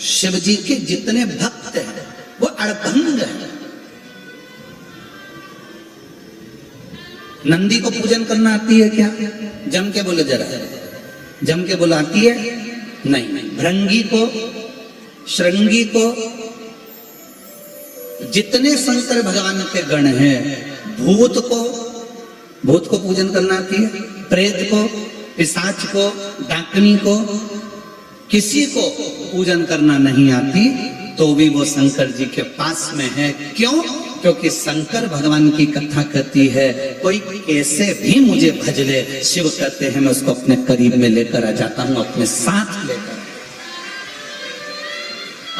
शिव जी के जितने भक्त हैं, वो अड़भंग है। नंदी को पूजन करना आती है क्या? जम के बोले जरा, जम के बोला आती है? नहीं। भृंगी को, श्रृंगी को, जितने शंकर भगवान के गण हैं, भूत को पूजन करना आती है? प्रेत को, पिशाच को, डाकनी को, किसी को पूजन करना नहीं आती, तो भी वो शंकर जी के पास में है। क्यों? क्योंकि शंकर भगवान की कथा कहती है, कोई कैसे भी मुझे भज ले, शिव कहते हैं मैं उसको अपने करीब में लेकर आ जाता हूं, अपने साथ लेकर,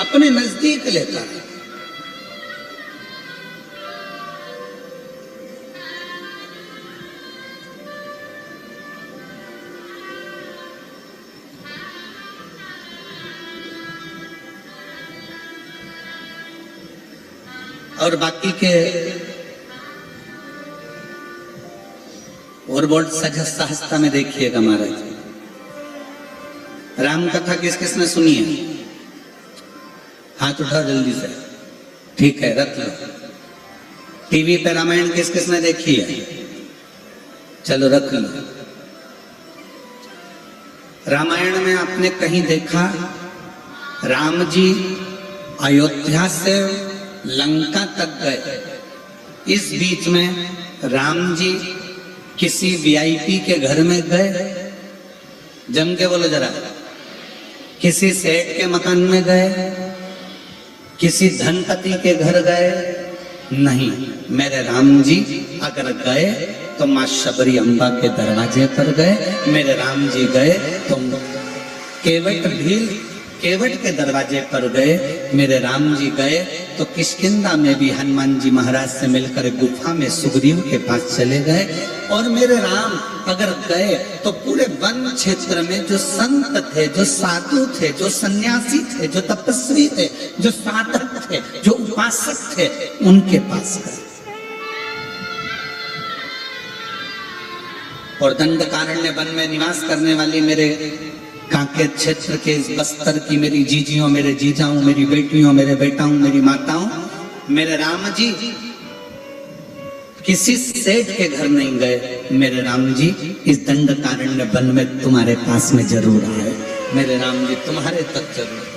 अपने नजदीक लेकर। और बाकी के और बहुत सहजता में देखिएगा महाराज, राम कथा किस किसने सुनी है? हाथ उठाओ जल्दी से। ठीक है, रख लो। टीवी पे रामायण किस किसने देखी है? चलो रख लो। रामायण में आपने कहीं देखा राम जी अयोध्या से लंका तक गए, इस बीच में राम जी किसी वीआईपी के घर में गए? जम के बोलो जरा, किसी सेठ के मकान में गए, किसी धनपति के घर गए? नहीं, मेरे राम जी अगर गए तो माँ शबरी अम्बा के दरवाजे पर गए। मेरे राम जी गए तो केवट के दरवाजे पर गए। मेरे राम जी गए तो किष्किंधा में भी हनुमान जी महाराज से मिलकर गुफा में सुग्रीव के पास चले गए। और मेरे राम अगर गए तो पूरे वन क्षेत्र में जो संत थे, जो साधु थे, जो सन्यासी थे, जो तपस्वी थे, जो साधक थे, जो उपासक थे, उनके पास गए। और दंडकारण्य वन में निवास करने वाली मेरे कांके क्षेत्र के इस बस्तर की मेरी जीजियों, मेरे जीजाओं, मेरी बेटियों, मेरे बेटाओं, मेरी माताओं, मेरे राम जी किसी सेठ के घर नहीं गए। मेरे राम जी इस दंडकारण्य वन में तुम्हारे पास में जरूर आए। मेरे राम जी तुम्हारे तक जरूर।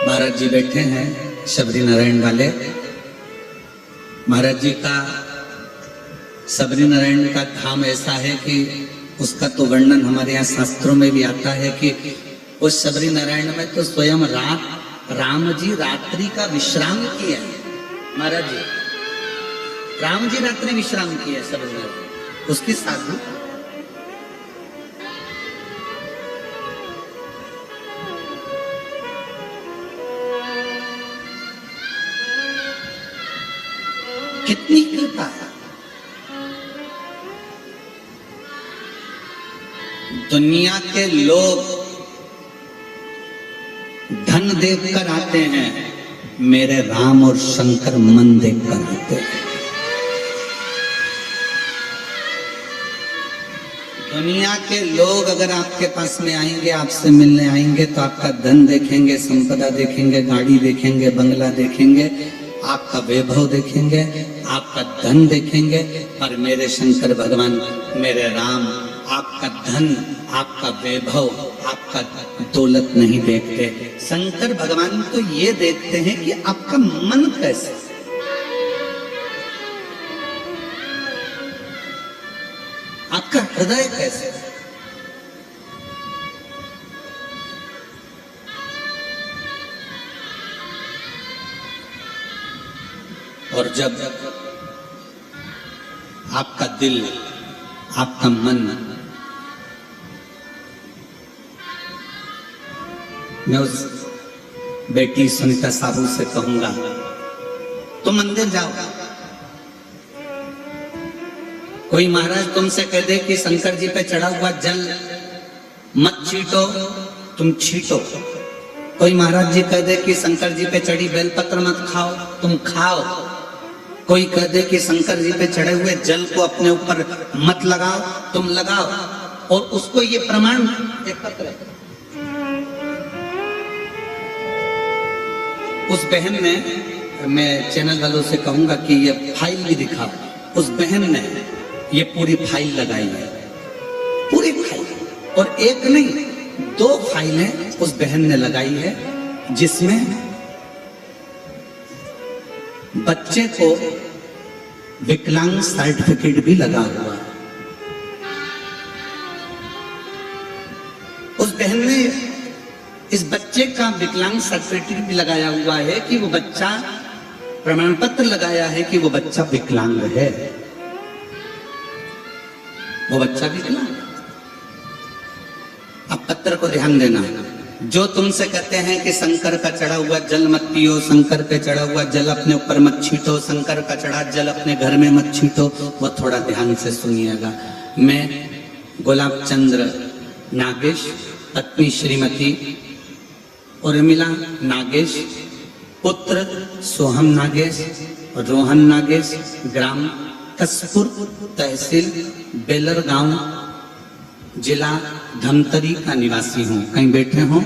महाराज जी बैठे हैं शबरी नारायण वाले। महाराज जी का शबरी नारायण का धाम ऐसा है कि उसका तो वर्णन हमारे यहाँ शास्त्रों में भी आता है कि उस शबरी नारायण में तो स्वयं राम जी रात्रि का विश्राम किया। महाराज जी राम जी रात्रि विश्राम किया शबरी नारायण, उसकी साधु कितनी कृपा है। दुनिया के लोग धन देखकर आते हैं, मेरे राम और शंकर मन देखकर आते हैं। दुनिया के लोग अगर आपके पास में आएंगे, आपसे मिलने आएंगे तो आपका धन देखेंगे, संपदा देखेंगे, गाड़ी देखेंगे, बंगला देखेंगे, आपका वैभव देखेंगे, आपका धन देखेंगे। पर मेरे शंकर भगवान, मेरे राम आपका धन, आपका वैभव, आपका दौलत नहीं देखते। शंकर भगवान तो ये देखते हैं कि आपका मन कैसे, आपका हृदय कैसे। और जब आपका दिल, आपका मन, मैं उस बेटी सुनीता साहू से कहूंगा तो मंदिर जाओ। कोई महाराज तुमसे कह दे कि शंकर जी पे चढ़ा हुआ जल मत छीटो, तुम छीटो। कोई महाराज जी कह दे कि शंकर जी पे चढ़ी बेलपत्र मत खाओ, तुम खाओ। कोई कह दे कि शंकर जी पे चढ़े हुए जल को अपने ऊपर मत लगाओ, तुम लगाओ। और उसको ये प्रमाण एकत्र, उस बहन ने, मैं चैनल वालों से कहूंगा कि ये फाइल भी दिखाओ। उस बहन ने ये पूरी फाइल लगाई है, पूरी फाइल। और एक नहीं, 2 फाइलें उस बहन ने लगाई है, जिसमें बच्चे को विकलांग सर्टिफिकेट भी लगा हुआ है। उस बहन ने इस बच्चे का विकलांग सर्टिफिकेट भी लगाया हुआ है कि वो बच्चा, प्रमाण पत्र लगाया है कि वो बच्चा विकलांग है, वो बच्चा विकलांग। अब पत्र को ध्यान देना, जो तुमसे कहते हैं कि शंकर का चढ़ा हुआ जल मत पियो, शंकर पे चढ़ा हुआ जल अपने ऊपर मत छीटो, शंकर का चढ़ा जल अपने घर में मत छीटो, वो थोड़ा ध्यान से सुनिएगा। मैं गुलाब चंद्र नागेश, पत्नी श्रीमती उर्मिला नागेश, पुत्र सोहम नागेश, रोहन नागेश, ग्राम कसपुर, तहसील बेलर गांव, जिला धमतरी का निवासी हूं। कहीं बैठे हो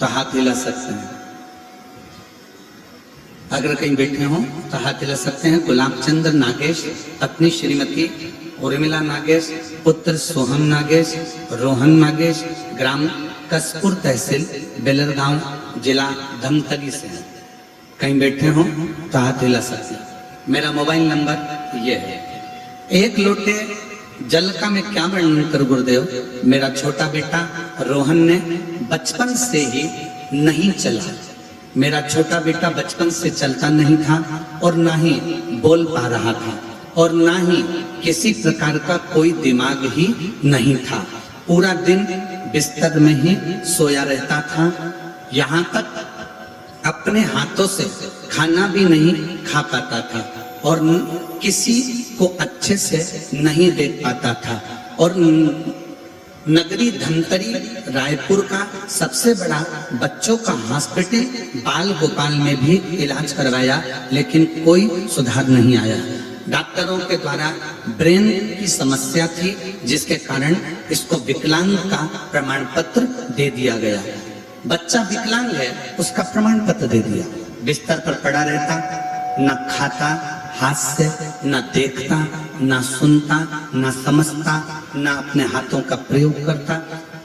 तो हाथ हिला सकते हैं, अगर कहीं बैठे हो तो हाथ हिला सकते हैं। गुलाब चंद्र नागेश, पत्नी श्रीमती उर्मिला नागेश, पुत्र सोहम नागेश, रोहन नागेश, ग्राम कसपुर, तहसील बेलर गांव, जिला धमतरी से। कहीं बैठे हो तो हाथ हिला सकते हैं। मेरा मोबाइल नंबर ये है। एक लोटे जल का मैं क्या वर्णन करूं गुरुदेव। मेरा छोटा बेटा रोहन ने बचपन से ही नहीं चला। मेरा छोटा बेटा बचपन से चलता नहीं था और ना ही बोल पा रहा था और ना ही किसी प्रकार का कोई दिमाग ही नहीं था। पूरा दिन बिस्तर में ही सोया रहता था। यहाँ तक अपने हाथों से खाना भी नहीं खा पाता था और किसी को अच्छे से नहीं देख पाता था। और नगरी धमतरी रायपुर का सबसे बड़ा बच्चों का हॉस्पिटल बाल गोपाल में भी इलाज करवाया, लेकिन कोई सुधार नहीं आया। डॉक्टरों के द्वारा ब्रेन की समस्या थी, जिसके कारण इसको विकलांग का प्रमाण पत्र दे दिया गया। बच्चा विकलांग है, उसका प्रमाण पत्र दे दिया। बिस्तर पर पड़ा रहता, न खाता हाथ से, न देखता, न सुनता, न समझता, न अपने हाथों का प्रयोग करता।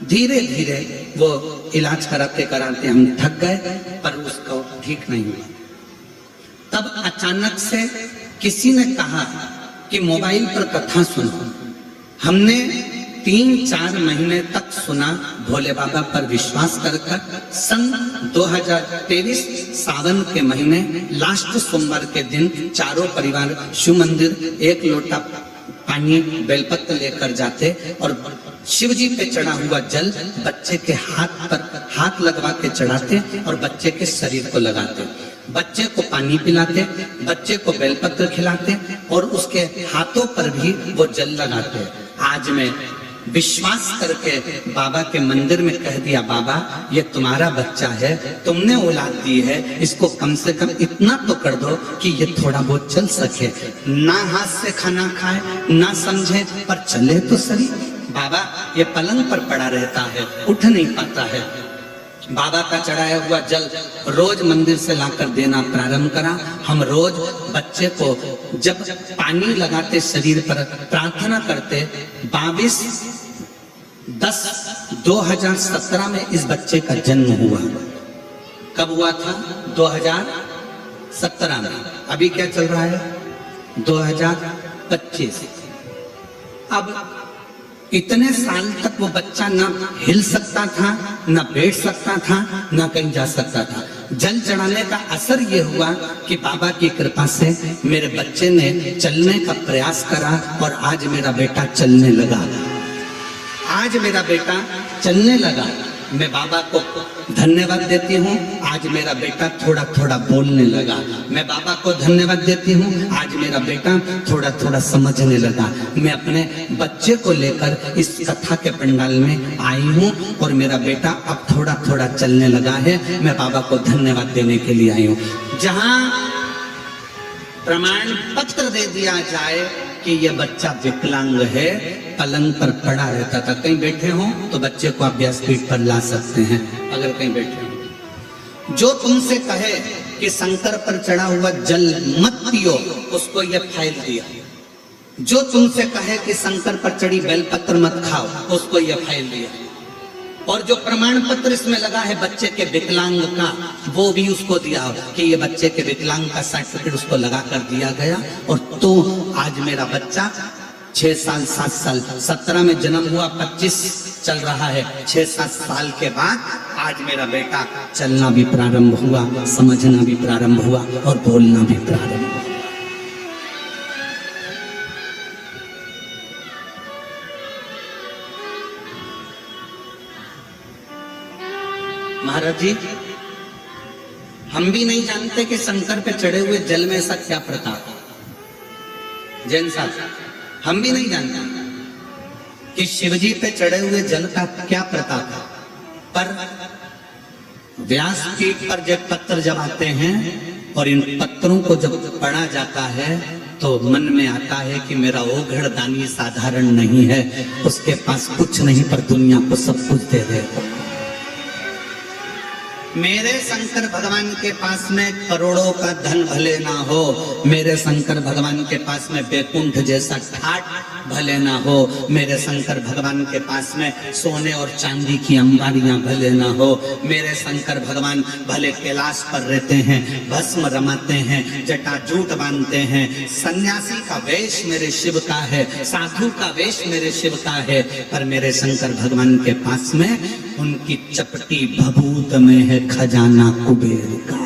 धीरे धीरे वो इलाज कराते कराते हम थक गए, पर उसको ठीक नहीं हुआ। तब अचानक से किसी ने कहा कि मोबाइल पर कथा सुनो। हमने 3-4 महीने तक सुना, भोले बाबा पर विश्वास कर सन 2023 सावन के महीने लास्ट सोमवार के दिन चारों परिवार शिव मंदिर एक लोटा पानी बेलपत्र लेकर जाते और शिव जी पे चढ़ा हुआ जल बच्चे के हाथ पर हाथ लगवा के चढ़ाते और बच्चे के शरीर को लगाते। बच्चे को पानी पिलाते, बच्चे को बेलपत्र खिलाते और उसके हाथों पर भी वो जल लगाते। आज मैं विश्वास करके बाबा के मंदिर में कह दिया, बाबा ये तुम्हारा बच्चा है, तुमने औलाद दी है, इसको कम से कम इतना तो कर दो कि ये थोड़ा बहुत चल सके। ना हाथ से खाना खाए, ना समझे, पर चले तो सही। बाबा ये पलंग पर पड़ा रहता है, उठ नहीं पाता है। बाबा का चढ़ाया हुआ जल रोज मंदिर से लाकर देना प्रारंभ करा। हम रोज बच्चे को जब पानी लगाते शरीर पर प्रार्थना करते। 22/10/2017 में इस बच्चे का जन्म हुआ। कब हुआ था? 2017 में। अभी क्या चल रहा है? 2025। अब इतने साल तक वो बच्चा ना हिल सकता था, ना बैठ सकता था, ना कहीं जा सकता था। जल चढ़ाने का असर ये हुआ कि बाबा की कृपा से मेरे बच्चे ने चलने का प्रयास करा और आज मेरा बेटा चलने लगा। आज मेरा बेटा चलने लगा। मैं बाबा को धन्यवाद देती हूँ। आज मेरा बेटा थोड़ा थोड़ा बोलने लगा। मैं बाबा को धन्यवाद देती हूँ। आज मेरा बेटा थोड़ा थोड़ा समझने लगा। मैं अपने बच्चे को लेकर इस कथा के पंडाल में आई हूँ और मेरा बेटा अब थोड़ा थोड़ा चलने लगा है। मैं बाबा को धन्यवाद देने के लिए आई हूँ। जहाँ प्रमाण पत्र दे दिया जाए कि ये बच्चा विकलांग है, पलंग पर पड़ा रहता था। कहीं बैठे हो तो बच्चे को आप व्यासपीठ पर ला सकते हैं, अगर कहीं बैठे हो। जो तुमसे कहे कि शंकर पर चढ़ा हुआ जल मत पियो, उसको ये फाइल दिया। जो तुमसे कहे कि शंकर पर चढ़ी बेलपत्र मत खाओ, उसको ये फाइल दिया। और जो प्रमाण पत्र इसमें लगा है बच्चे के विकलांग का, वो भी उसको दिया कि ये बच्चे के विकलांग का सर्टिफिकेट उसको लगा कर दिया गया। और तो आज मेरा बच्चा 6 साल 7 साल 17 में जन्म हुआ, 25 चल रहा है। 6-7 साल के बाद आज मेरा बेटा चलना भी प्रारंभ हुआ, समझना भी प्रारंभ हुआ और बोलना भी प्रारंभ हुआ। महाराज जी, हम भी नहीं जानते कि शंकर पे चढ़े हुए जल में ऐसा क्या प्रताप है। जैन साहब, हम भी नहीं जानते कि शिवजी पे चढ़े हुए जल का क्या प्रताप है। पर व्यासपीठ पर जब पत्र जब आते हैं और इन पत्रों को जब पढ़ा जाता है तो मन में आता है कि मेरा ओघड़ दानी साधारण नहीं है। उसके पास कुछ नहीं पर दुनिया को सब कुछ दे दे। मेरे शंकर भगवान के पास में करोड़ों का धन भले ना हो, मेरे शंकर भगवान के पास में बैकुंठ जैसा ठाट भले ना हो, मेरे शंकर भगवान के पास में सोने और चांदी की अंबारियां भले ना हो, मेरे शंकर भगवान भले कैलाश पर रहते हैं, भस्म रमाते हैं, जटाजूट बांधते हैं, सन्यासी का वेश मेरे शिव का है, साधु का वेश मेरे शिव का है, पर मेरे शंकर भगवान के पास में उनकी चपटी भभूत में है खजाना कुबेर का,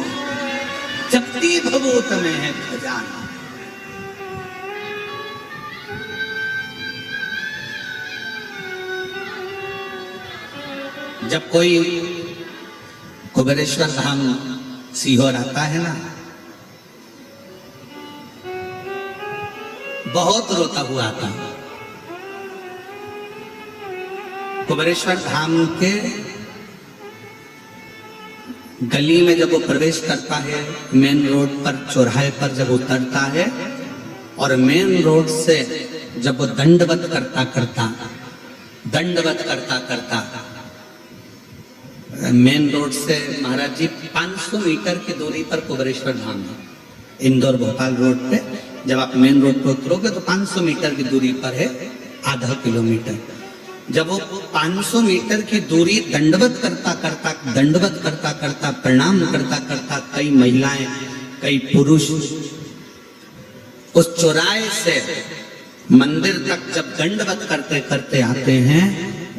चपटी भभूत में है खजाना। जब कोई कुबेरेश्वर धाम सीहोर आता है ना, बहुत रोता हुआ आता है। कुबेरेश्वर धाम के गली में जब वो प्रवेश करता है, मेन रोड पर चौराहे पर जब उतरता है और मेन रोड से जब वो दंडवत करता करता मेन रोड से महाराज जी 500 मीटर की दूरी पर कुबेरेश्वर धाम है। इंदौर भोपाल रोड पे जब आप मेन रोड पर उतरोगे तो 500 मीटर की दूरी पर है, आधा किलोमीटर। जब वो 500 मीटर की दूरी दंडवत करता करता प्रणाम करता कई महिलाएं कई पुरुष उस चौराहे से मंदिर तक जब दंडवत करते करते आते हैं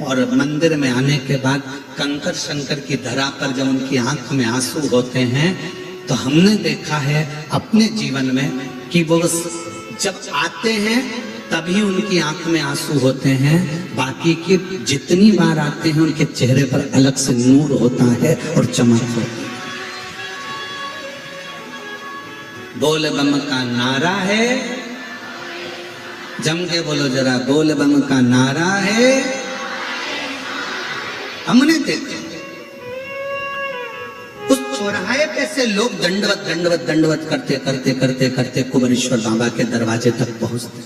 और मंदिर में आने के बाद कंकर शंकर की धरा पर जब उनकी आंख में आंसू होते हैं, तो हमने देखा है अपने जीवन में कि वो जब आते हैं तभी उनकी आंख में आंसू होते हैं, बाकी के जितनी बार आते हैं उनके चेहरे पर अलग से नूर होता है और चमक होती है। बोल बम का नारा है, जम के बोलो जरा, बोल बम का नारा है। हमने देखा उस चौराहे पे से लोग दंडवत करते कुबेरेश्वर बाबा के दरवाजे तक पहुंचते।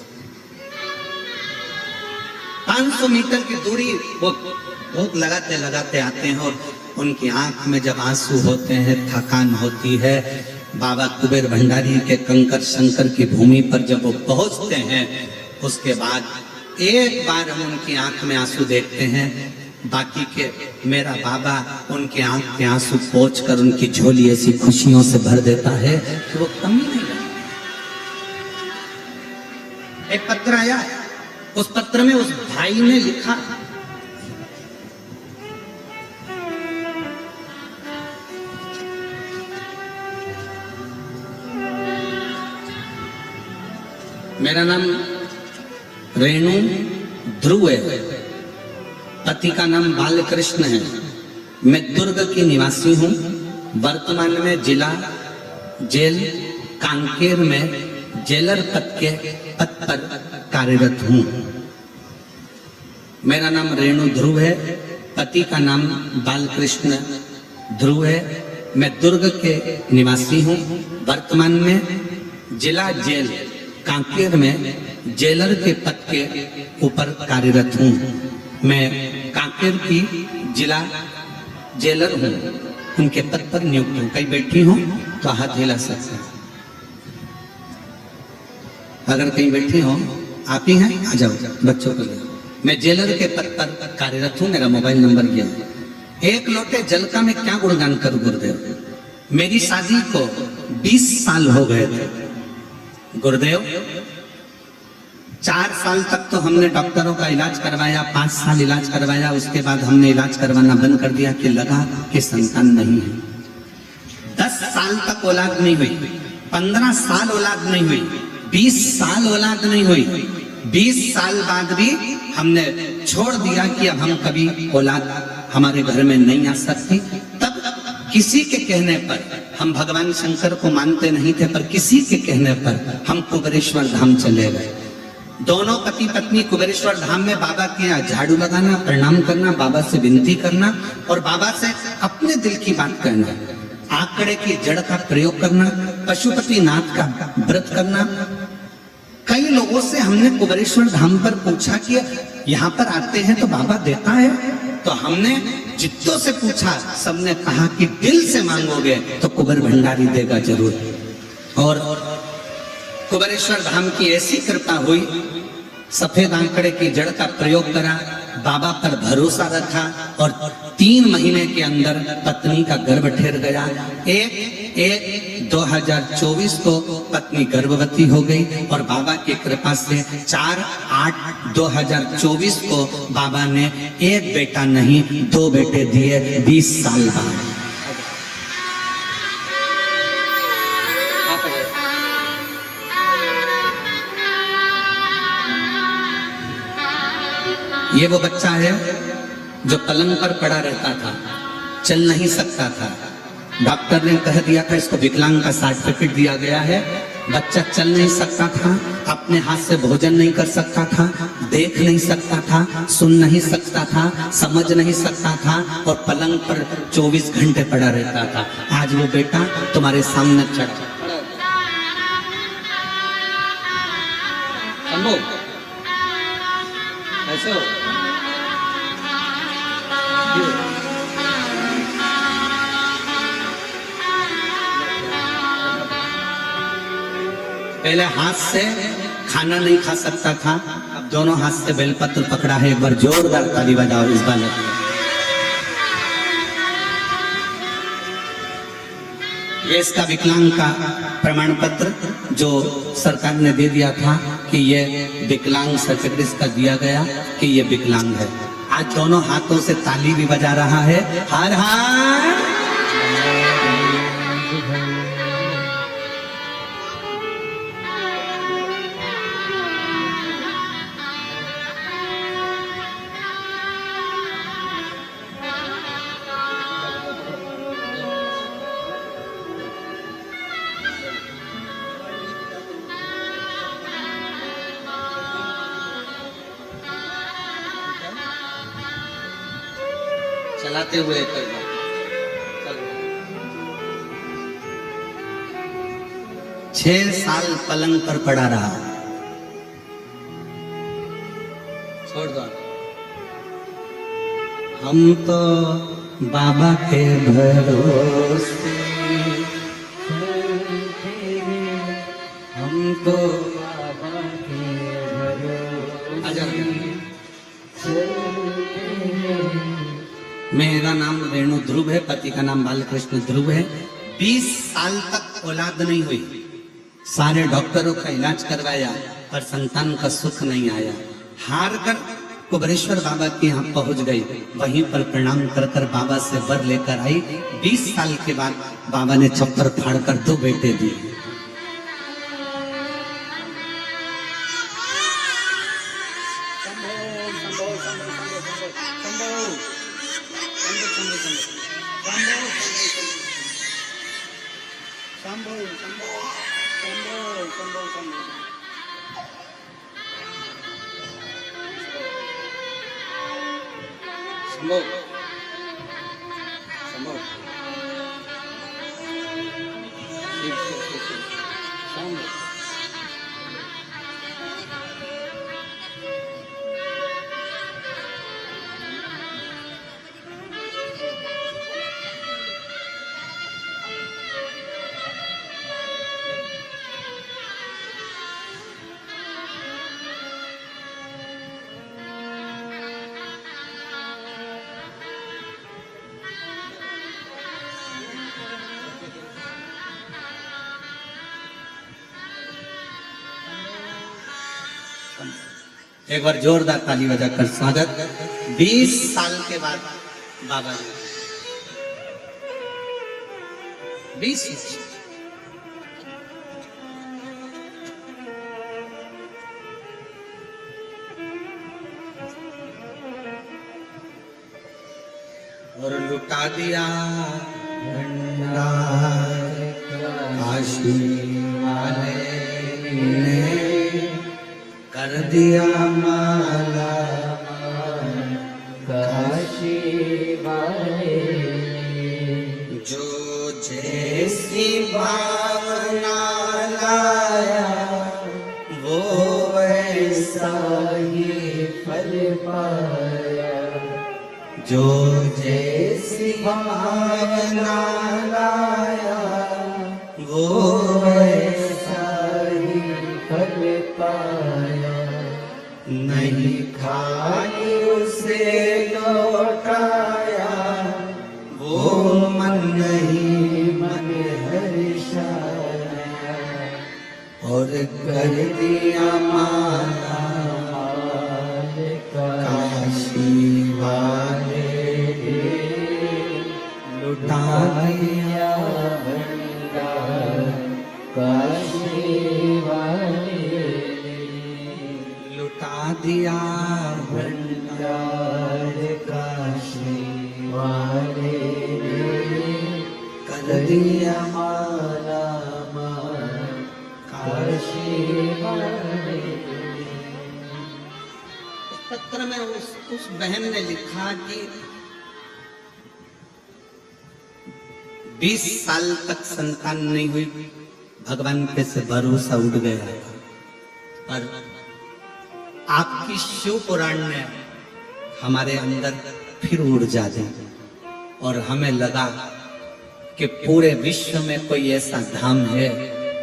500 मीटर की दूरी वो बहुत लगाते आते हैं और उनकी आंख में जब आंसू होते हैं, थकान होती है, बाबा कुबेर भंडारी के कंकर शंकर की भूमि पर जब वो पहुंचते हैं, उसके बाद एक बार हम उनकी आंख में आंसू देखते हैं, बाकी के मेरा बाबा उनके आंख के आंसू पोंछ कर उनकी झोली ऐसी खुशियों से भर देता है कि वो कमी नहीं लगती। एक पत्र आया, उस पत्र में उस भाई ने लिखा, मेरा नाम रेणु ध्रुव है, पति का नाम बालकृष्ण है, मैं दुर्ग की निवासी हूँ, वर्तमान में जिला जेल कांकेर में जेलर पद पर कार्यरत हूँ। मेरा नाम रेणु ध्रुव है, पति का नाम बालकृष्ण ध्रुव है, मैं दुर्ग के निवासी हूँ, वर्तमान में जिला जेल कांकेर में जेलर के पद के ऊपर कार्यरत हूँ। मैं कांकेर की जिला जेलर हूँ, उनके पद पर नियुक्त हूँ। कहीं बैठी हूँ तो हाथ हिला सकते हैं, अगर कहीं बैठी हो आप ही हैं, आ जाओ बच्चों को ले। मैं जेलर के पद पर कार्यरत हूँ, मेरा मोबाइल नंबर ये है। एक लोटे जल का मैं क्या गुणगान करूं गुरुदेव, मेरी शादी को 20 साल हो गए थे गुरुदेव। 4 साल तक तो हमने डॉक्टरों का इलाज करवाया, 5 साल इलाज करवाया, उसके बाद हमने इलाज करवाना बंद कर दिया कि लगा कि संतान नहीं है। 10 साल तक औलाद नहीं हुई, 15 साल औलाद नहीं हुई, 20 साल औलाद नहीं हुई। 20 साल बाद भी हमने छोड़ दिया कि अब हम कभी औलाद हमारे घर में नहीं आ सकती। तब किसी के कहने पर, हम भगवान शंकर को मानते नहीं थे, पर किसी के कहने पर हम कुबेरेश्वर धाम चले गए। दोनों पति पत्नी कुबेरेश्वर धाम में बाबा के यहाँ झाड़ू लगाना, प्रणाम करना, बाबा से विनती करना और बाबा से अपने दिल की बात कहना, आंकड़े की जड़ का प्रयोग करना, पशुपति नाथ का व्रत करना। कई लोगों से हमने कुबेरेश्वर धाम पर पूछा कि यहाँ पर आते हैं तो बाबा देता है, तो हमने जितनों से पूछा, सबने कहा कि दिल से मांगोगे तो कुबेर भंडारी देगा जरूर। और कुबेरेश्वर धाम की ऐसी कृपा हुई, सफेद आंकड़े की जड़ का प्रयोग करा, बाबा पर भरोसा रखा और 3 महीने के अंदर पत्नी का गर्भ ठहर गया। 1/1/2024 को पत्नी गर्भवती हो गई और बाबा की कृपा से 4/8/2024 को बाबा ने 1 बेटा नहीं 2 बेटे दिए 20 साल बाद। ये वो बच्चा है जो पलंग पर पड़ा रहता था, चल नहीं सकता था। डॉक्टर ने कह दिया था इसको विकलांग का सर्टिफिकेट दिया गया है। बच्चा चल नहीं सकता था, अपने हाथ से भोजन नहीं कर सकता था, देख नहीं सकता था, सुन नहीं सकता था, समझ नहीं सकता था और पलंग पर 24 घंटे पड़ा रहता था। आज वो बेटा तुम्हारे सामने चढ़ा। ऐसे हो पहले हाथ से खाना नहीं खा सकता था, अब दोनों हाथ से बेलपत्र पकड़ा है। एक बार जोरदार ताली बजाओ इस बालक। ये इसका विकलांग का प्रमाण पत्र जो सरकार ने दे दिया था कि ये विकलांग सर्टिफिकेट इसका दिया गया कि ये विकलांग है। आज दोनों हाथों से ताली भी बजा रहा है। हर हर चलाते हुए कर 6 साल पलंग पर पड़ा रहा। छोड़ दो। हम तो बाबा के भरोसे, हम तो बाबा के भरोसे। मेरा नाम रेणु ध्रुव है, पति का नाम बालकृष्ण ध्रुव है। 20 साल तक औलाद नहीं हुई, सारे डॉक्टरों का इलाज करवाया पर संतान का सुख नहीं आया। हार कर कुबेरेश्वर बाबा के यहाँ पहुंच गई, वहीं पर प्रणाम कर कर बाबा से वर लेकर आई। 20 साल के बाद बाबा ने चप्पर फाड़ कर 2 बेटे दिए। एक बार जोरदार ताली बजाकर स्वागत। 20 साल के बाद बाबा ने 20 और लुटा दिया भंडार काशी वाले ने, कर दिया माला काशी वाले। जो जैसी भावना लाया वो वैसा ही फल पाया। जो जैसी भावना लाया वो वैसा ही फल पाया, नहीं खाई उसे लौटाया, वो मन नहीं मन हर्षाया, और कर दिया माला काशी वाले लुटा दिया भंडार काशी वाले, लुटा दिया भंडार काशी वाले, कर दिया माला माल काशी वाले। पत्र में उस बहन ने लिखा कि 20 साल तक संतान नहीं हुई, भगवान पे से भरोसा उठ गया था, पर आपकी शिव पुराण ने हमारे अंदर फिर ऊर्जा दी और हमें लगा कि पूरे विश्व में कोई ऐसा धाम है,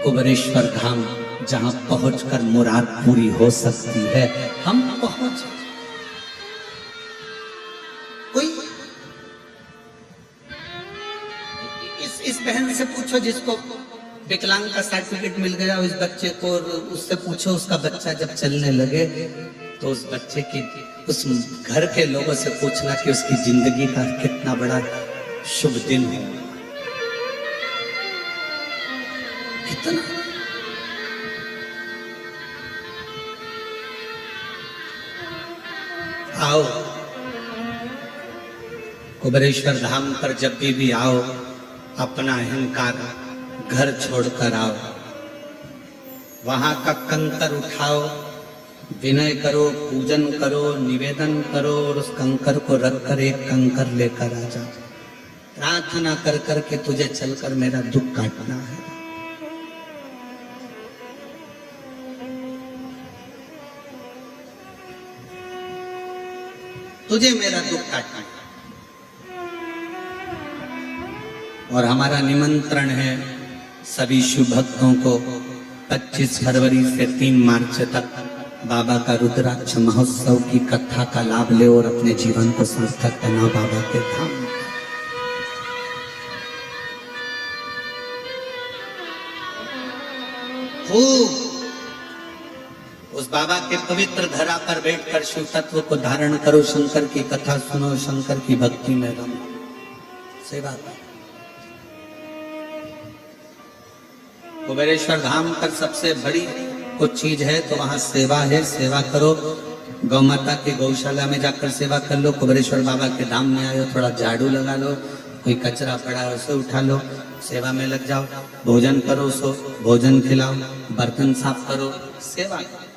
कुबेरेश्वर धाम, जहां पहुंचकर मुराद पूरी हो सकती है। हम पहुंच कोई इस बहन से पूछो जिसको विकलांग का सर्टिफिकेट मिल गया, इस बच्चे को, उससे पूछो उसका बच्चा जब चलने लगे तो उस बच्चे की, उस घर के लोगों से पूछना कि उसकी जिंदगी का कितना बड़ा शुभ दिन है। कितना आओ कुबेरेश्वर धाम पर जब भी आओ, अपना अहंकार घर छोड़कर आओ, वहां का कंकर उठाओ, विनय करो, पूजन करो, निवेदन करो, और उस कंकर को रखकर एक कंकर लेकर आ जाओ, प्रार्थना कर कर के तुझे चलकर मेरा दुख काटना है। तुझे मेरा दुख काटना है। और हमारा निमंत्रण है सभी शिव भक्तों को 25 फरवरी से 3 मार्च तक बाबा का रुद्राक्ष महोत्सव की कथा का लाभ ले और अपने जीवन को सार्थक बना बाबा के धाम। उस बाबा के पवित्र धरा पर बैठकर शिव तत्व को धारण करो, शंकर की कथा सुनो, शंकर की भक्ति में रमो, सेवा करो। कुबेरेश्वर धाम पर सबसे बड़ी कुछ चीज है तो वहां सेवा है, सेवा करो। गौ माता की गौशाला में जाकर सेवा कर लो, कुबेरेश्वर बाबा के धाम में आए हो, थोड़ा झाड़ू लगा लो, कोई कचरा पड़ा है उसे उठा लो, सेवा में लग जाओ, भोजन करो, सो भोजन खिलाओ, बर्तन साफ करो, सेवा करो।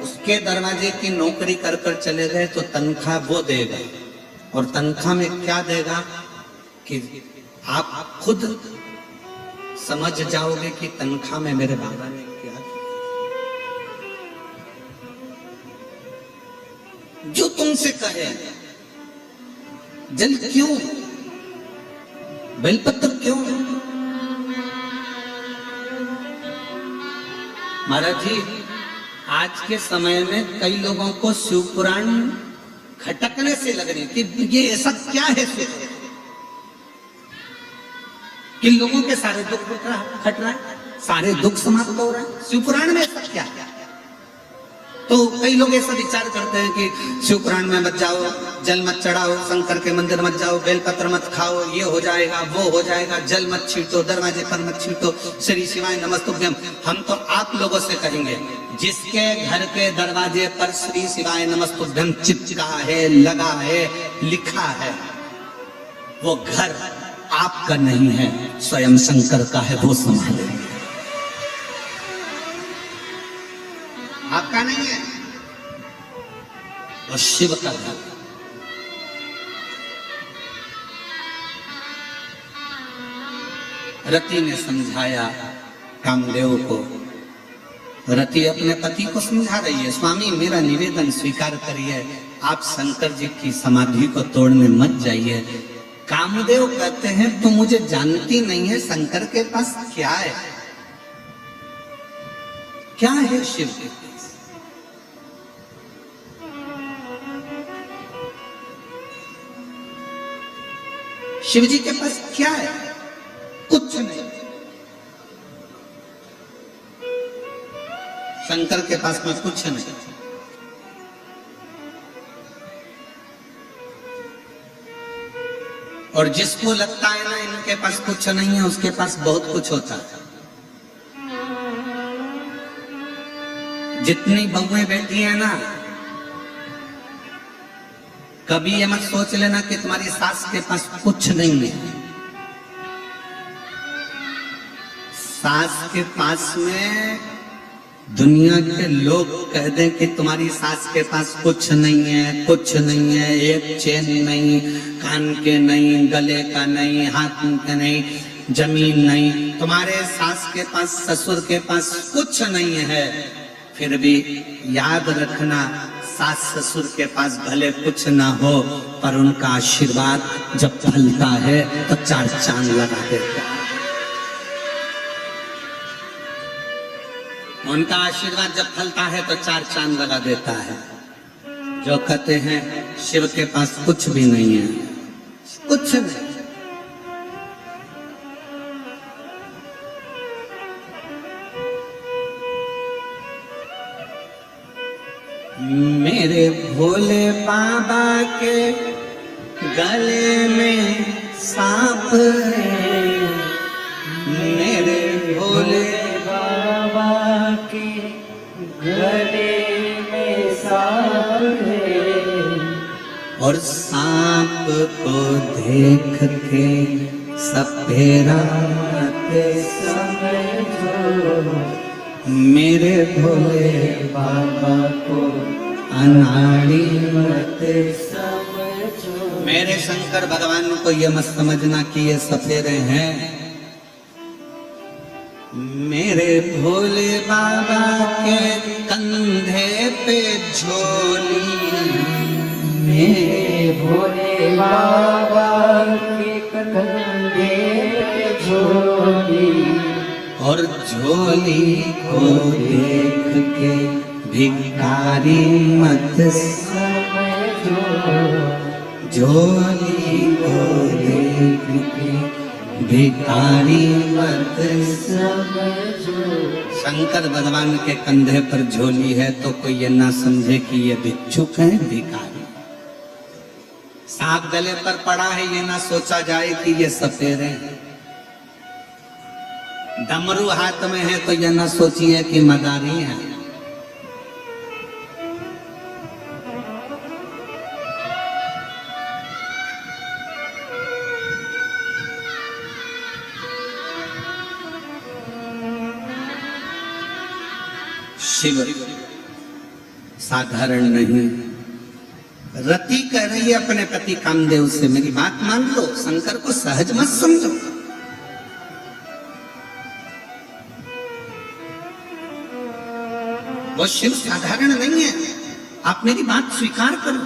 उसके दरवाजे की नौकरी कर कर चले गए तो तनख्वाह वो देगा, और तनख्वाह में क्या देगा कि आप खुद समझ जाओगे कि तनख्वाह में मेरे बाबा ने क्या किया। जो तुमसे कहे जल क्यों, बेलपत्र क्यों, महाराज जी आज के समय में कई लोगों को शिव पुराण खटकने से लग रही कि ये ऐसा क्या है कि लोगों के सारे दुख खट रहा है, सारे दुख समाप्त हो रहा है, शिव पुराण में ऐसा क्या है? तो कई लोग ऐसा विचार करते हैं कि शिव पुराण में मत जाओ, जल मत चढ़ाओ, शंकर के मंदिर मत जाओ, बेलपत्र मत खाओ, ये हो जाएगा वो हो जाएगा, जल मत छींटो, दरवाजे पर मत छींटो, श्री शिवाय नमस्तुभ्यम। हम तो आप लोगों से कहेंगे जिसके घर के दरवाजे पर श्री शिवाय नमस्तुभ्यम चिपका है, लगा है, लिखा है, वो घर आपका नहीं है, स्वयं शंकर का है, वो संभालेंगे। आपका नहीं है, और शिव का घर। रति ने समझाया कामदेव को रति अपने पति को समझा रही है, स्वामी मेरा निवेदन स्वीकार करिए, आप शंकर जी की समाधि को तोड़ने मत जाइए। कामदेव कहते हैं तू मुझे जानती नहीं है, शंकर के पास क्या है, क्या है शिव के पास? शिव जी के पास क्या है? कुछ नहीं। शंकर के पास में कुछ नहीं। और जिसको लगता है ना इनके पास कुछ नहीं है, उसके पास बहुत कुछ होता है। जितनी बहुएं बैठी है ना, कभी ये मत सोच लेना कि तुम्हारी सास के पास कुछ नहीं है। सास के पास में दुनिया के लोग कह दें कि तुम्हारी सास के पास कुछ नहीं है, कुछ नहीं है, एक चेन नहीं, कान के नहीं, गले का नहीं, हाथ का नहीं, जमीन नहीं, तुम्हारे सास के पास, ससुर के पास कुछ नहीं है, फिर भी याद रखना सास ससुर के पास भले कुछ ना हो, पर उनका आशीर्वाद जब फलता है तो 4 चांद लगा देता है। उनका आशीर्वाद जब फलता है तो 4 चांद लगा देता है। जो कहते हैं शिव के पास कुछ भी नहीं है, कुछ नहीं। मेरे भोले बाबा के गले में सांप है, मेरे भोले बाबा के गले में सांप है, और सांप को देख के सपेरा मत समझो, मेरे भोले बाबा को अनाड़ी मत समझो। मेरे शंकर भगवान को ये मत समझना कि ये सफेरे हैं। मेरे भोले बाबा के कंधे पे झोली, मेरे भोले बाबा के कंधे पे झोली, और झोली को देख के भिखारी मत समझो, झोली को देख के भिखारी मत। समझो। शंकर भगवान के कंधे पर झोली है तो कोई ये ना समझे कि ये भिक्षुक है, भिखारी। सांप गले पर पड़ा है ये ना सोचा जाए कि ये सफेरे हैं। डमरू हाथ में है तो ये ना सोचिए कि मदारी है। शिव साधारण नहीं। रति कह रही है अपने पति कामदेव से, मेरी बात मान लो, शंकर को सहज मत समझो। वो शिव साधारण नहीं है, आप मेरी बात स्वीकार करो।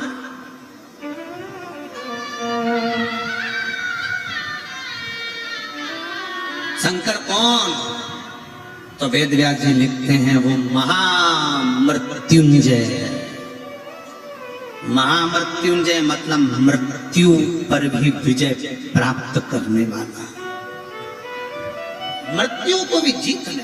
शंकर कौन? तो वेद व्यास जी लिखते हैं वो महामृत्युंजय है। महामृत्युंजय मतलब मृत्यु पर भी विजय प्राप्त करने वाला, मृत्यु को भी जीत ले।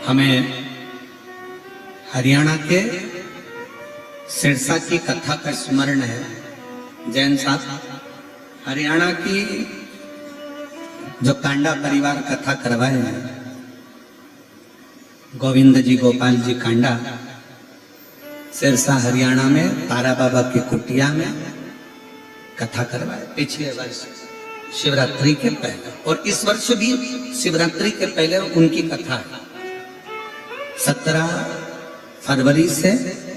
हमें हरियाणा के सिरसा की कथा का स्मरण है। जैन साहब हरियाणा की जो कांडा परिवार कथा करवाए हैं, गोविंद जी गोपाल जी कांडा, सिरसा हरियाणा में तारा बाबा की कुटिया में कथा करवाए पिछले वर्ष शिवरात्रि के पहले, और इस वर्ष भी शिवरात्रि के पहले उनकी कथा है। 17 फरवरी से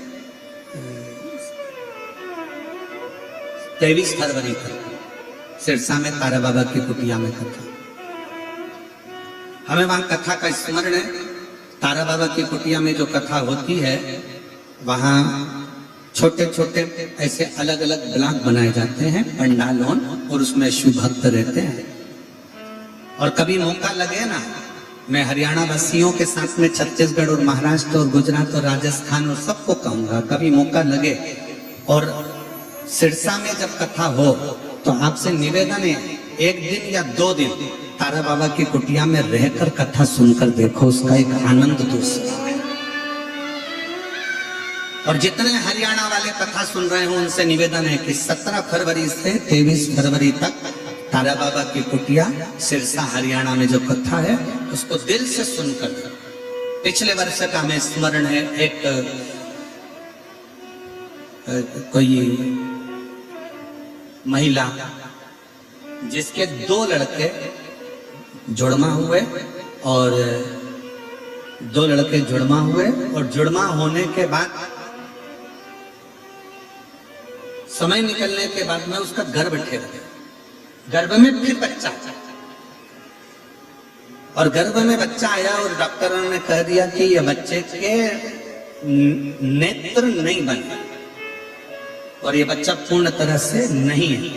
23 फरवरी तक सिरसा में तारा बाबा की कुटिया में कथा। हमें वहां कथा का स्मरण है। तारा बाबा की कुटिया में जो कथा होती है, वहां छोटे छोटे ऐसे अलग अलग ब्लॉक बनाए जाते हैं पंडालों, और उसमें शिव भक्त रहते हैं। और कभी मौका लगे ना, मैं हरियाणा वासियों के साथ में छत्तीसगढ़ और महाराष्ट्र और गुजरात और राजस्थान और सबको कहूंगा, कभी मौका लगे और सिरसा में जब कथा हो तो आपसे निवेदन है, एक दिन या 2 दिन तारा बाबा की कुटिया में रहकर कथा सुनकर देखो, उसका एक आनंद दूसरा है। और जितने हरियाणा वाले कथा सुन रहे हो उनसे निवेदन है कि 17 फरवरी से 23 फरवरी तक तारा बाबा की कुटिया सिरसा हरियाणा में जो कथा है उसको दिल से सुनकर। पिछले वर्ष का हमें स्मरण है, एक कोई महिला जिसके 2 लड़के जुड़वा हुए, और 2 लड़के जुड़वा हुए, और जुड़वा होने के बाद समय निकलने के बाद में उसका गर्भ ठेक गया। गर्भ में फिर बच्चा, और गर्भ में बच्चा आया और डॉक्टरों ने कह दिया कि ये बच्चे के नेत्र नहीं बने और ये बच्चा पूर्ण तरह से नहीं है,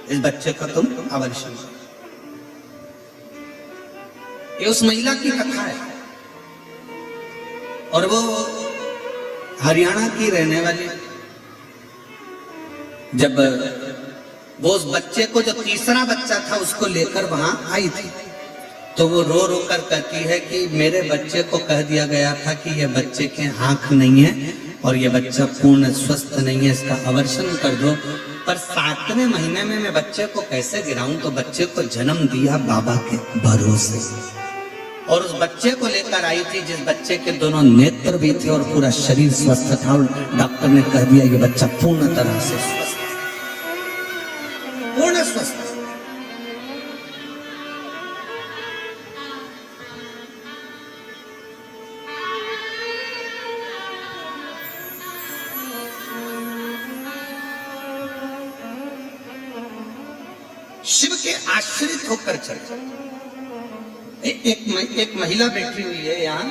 इस बच्चे का तुम अवश्य। ये उस महिला की कथा है, और वो हरियाणा की रहने वाली। जब वो उस बच्चे को, जो तीसरा बच्चा था, उसको लेकर वहां आई थी, तो वो रो रो कर कहती है कि मेरे बच्चे को कह दिया गया था कि ये बच्चे के आंख नहीं है और ये बच्चा पूर्ण स्वस्थ नहीं है, इसका अवर्षण कर दो। पर 7वें महीने में मैं बच्चे को कैसे गिराऊं, तो बच्चे को जन्म दिया बाबा के भरोसे, और उस बच्चे को लेकर आई थी जिस बच्चे के दोनों नेत्र भी थे और पूरा शरीर स्वस्थ था, और डॉक्टर ने कह दिया ये बच्चा पूर्ण तरह से स्वस्थ, पूर्ण स्वस्थ। शिव के आश्रित होकर चल। एक महिला बैठी हुई है यहाँ,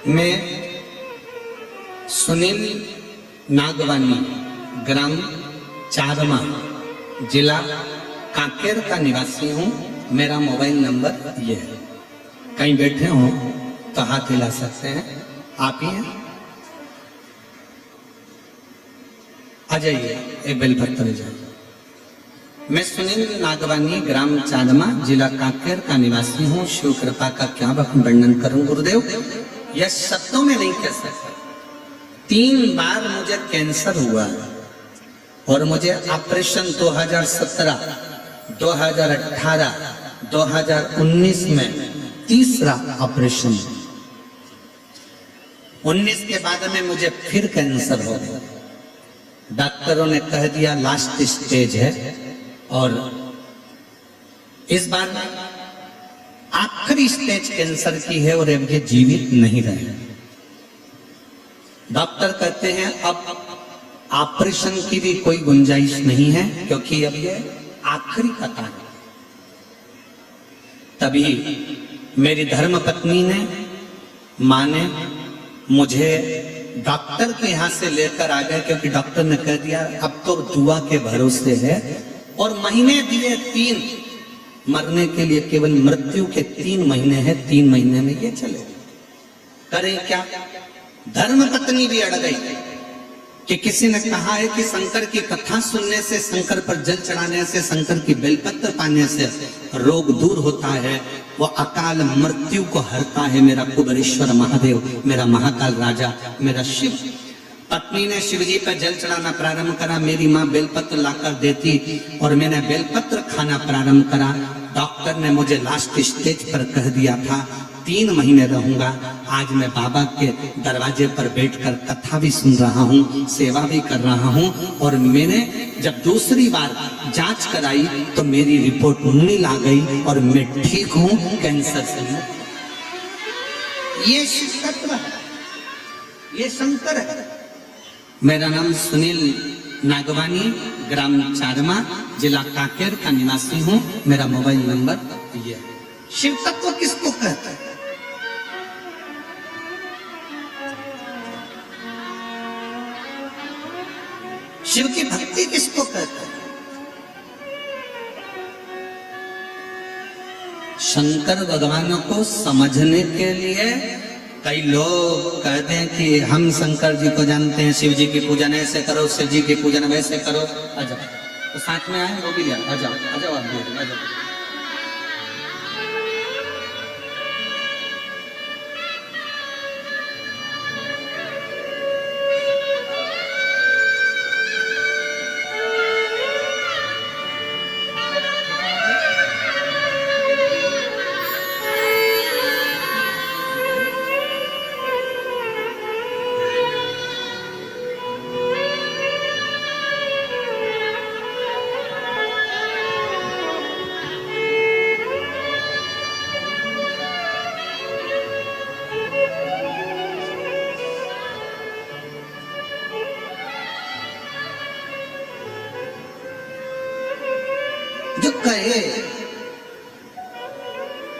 मैं सुनील नागवानी, ग्राम चारमा, जिला कांकेर का निवासी हूँ। मेरा मोबाइल नंबर ये है, कहीं बैठे हो तो हाथ हिला सकते हैं, आप ही हैं, आ जाइए, एक बेलपत्र ले जाइए। मैं सुनील नागवानी, ग्राम चारमा, जिला कांकेर का निवासी हूँ। शिव कृपा का क्या वर्णन करूं गुरुदेव, यह शब्दों में नहीं कह सकता। 3 बार मुझे कैंसर हुआ और मुझे ऑपरेशन 2017, 2018, 2019 में तीसरा ऑपरेशन। 19 के बाद में मुझे फिर कैंसर हो गया। डॉक्टरों ने कह दिया लास्ट स्टेज है, और इस बार आखिरी स्टेज कैंसर की है और अब ये जीवित नहीं रहे। डॉक्टर कहते हैं अब ऑपरेशन की भी कोई गुंजाइश नहीं है, क्योंकि अब ये आखिरी कतार है। तभी मेरी धर्म पत्नी ने, मां ने मुझे डॉक्टर के यहाँ से लेकर आ गए, क्योंकि डॉक्टर ने कह दिया अब तो दुआ के भरोसे है, और महीने दिए 3, मरने के लिए केवल मृत्यु के 3 महीने हैं, 3 महीने में ये चले। करें क्या? धर्म पत्नी भी अड़ गई कि किसी ने कहा है कि शंकर की कथा सुनने से, शंकर पर जल चढ़ाने से, शंकर की बेलपत्र पाने से रोग दूर होता है, वो अकाल मृत्यु को हरता है। मेरा कुबेरेश्वर महादेव, मेरा महाकाल राजा, मेरा शिव। पत्नी ने शिव जी पर जल चढ़ाना प्रारंभ करा, मेरी माँ बेलपत्र लाकर देती और मैंने बेलपत्र खाना प्रारंभ करा। डॉक्टर ने मुझे लास्ट स्टेज पर कह दिया था 3 महीने रहूंगा। आज मैं बाबा के दरवाजे पर बैठकर कथा भी सुन रहा हूँ, सेवा भी कर रहा हूँ। और मैंने जब दूसरी बार जांच कराई तो मेरी रिपोर्ट नील आ गई और मैं ठीक हूँ कैंसर से। ये शिव तत्व है, ये शंकर है। मेरा नाम सुनील नागवानी, ग्राम चारमा, जिला कांकेर का निवासी हूँ। मेरा मोबाइल नंबर ये है। शिव तत्व किसको कहते हैं? शिव की भक्ति किसको कहते हैं? शंकर भगवान को समझने के लिए कई लोग कहते हैं कि हम शंकर जी को जानते हैं, शिव जी की पूजन ऐसे करो, शिव जी की पूजन वैसे करो। आ जाओ तो साथ में आए, वो भी लिया। आ जाओ आ जाओ, आप भी आ जाओ। जो कहे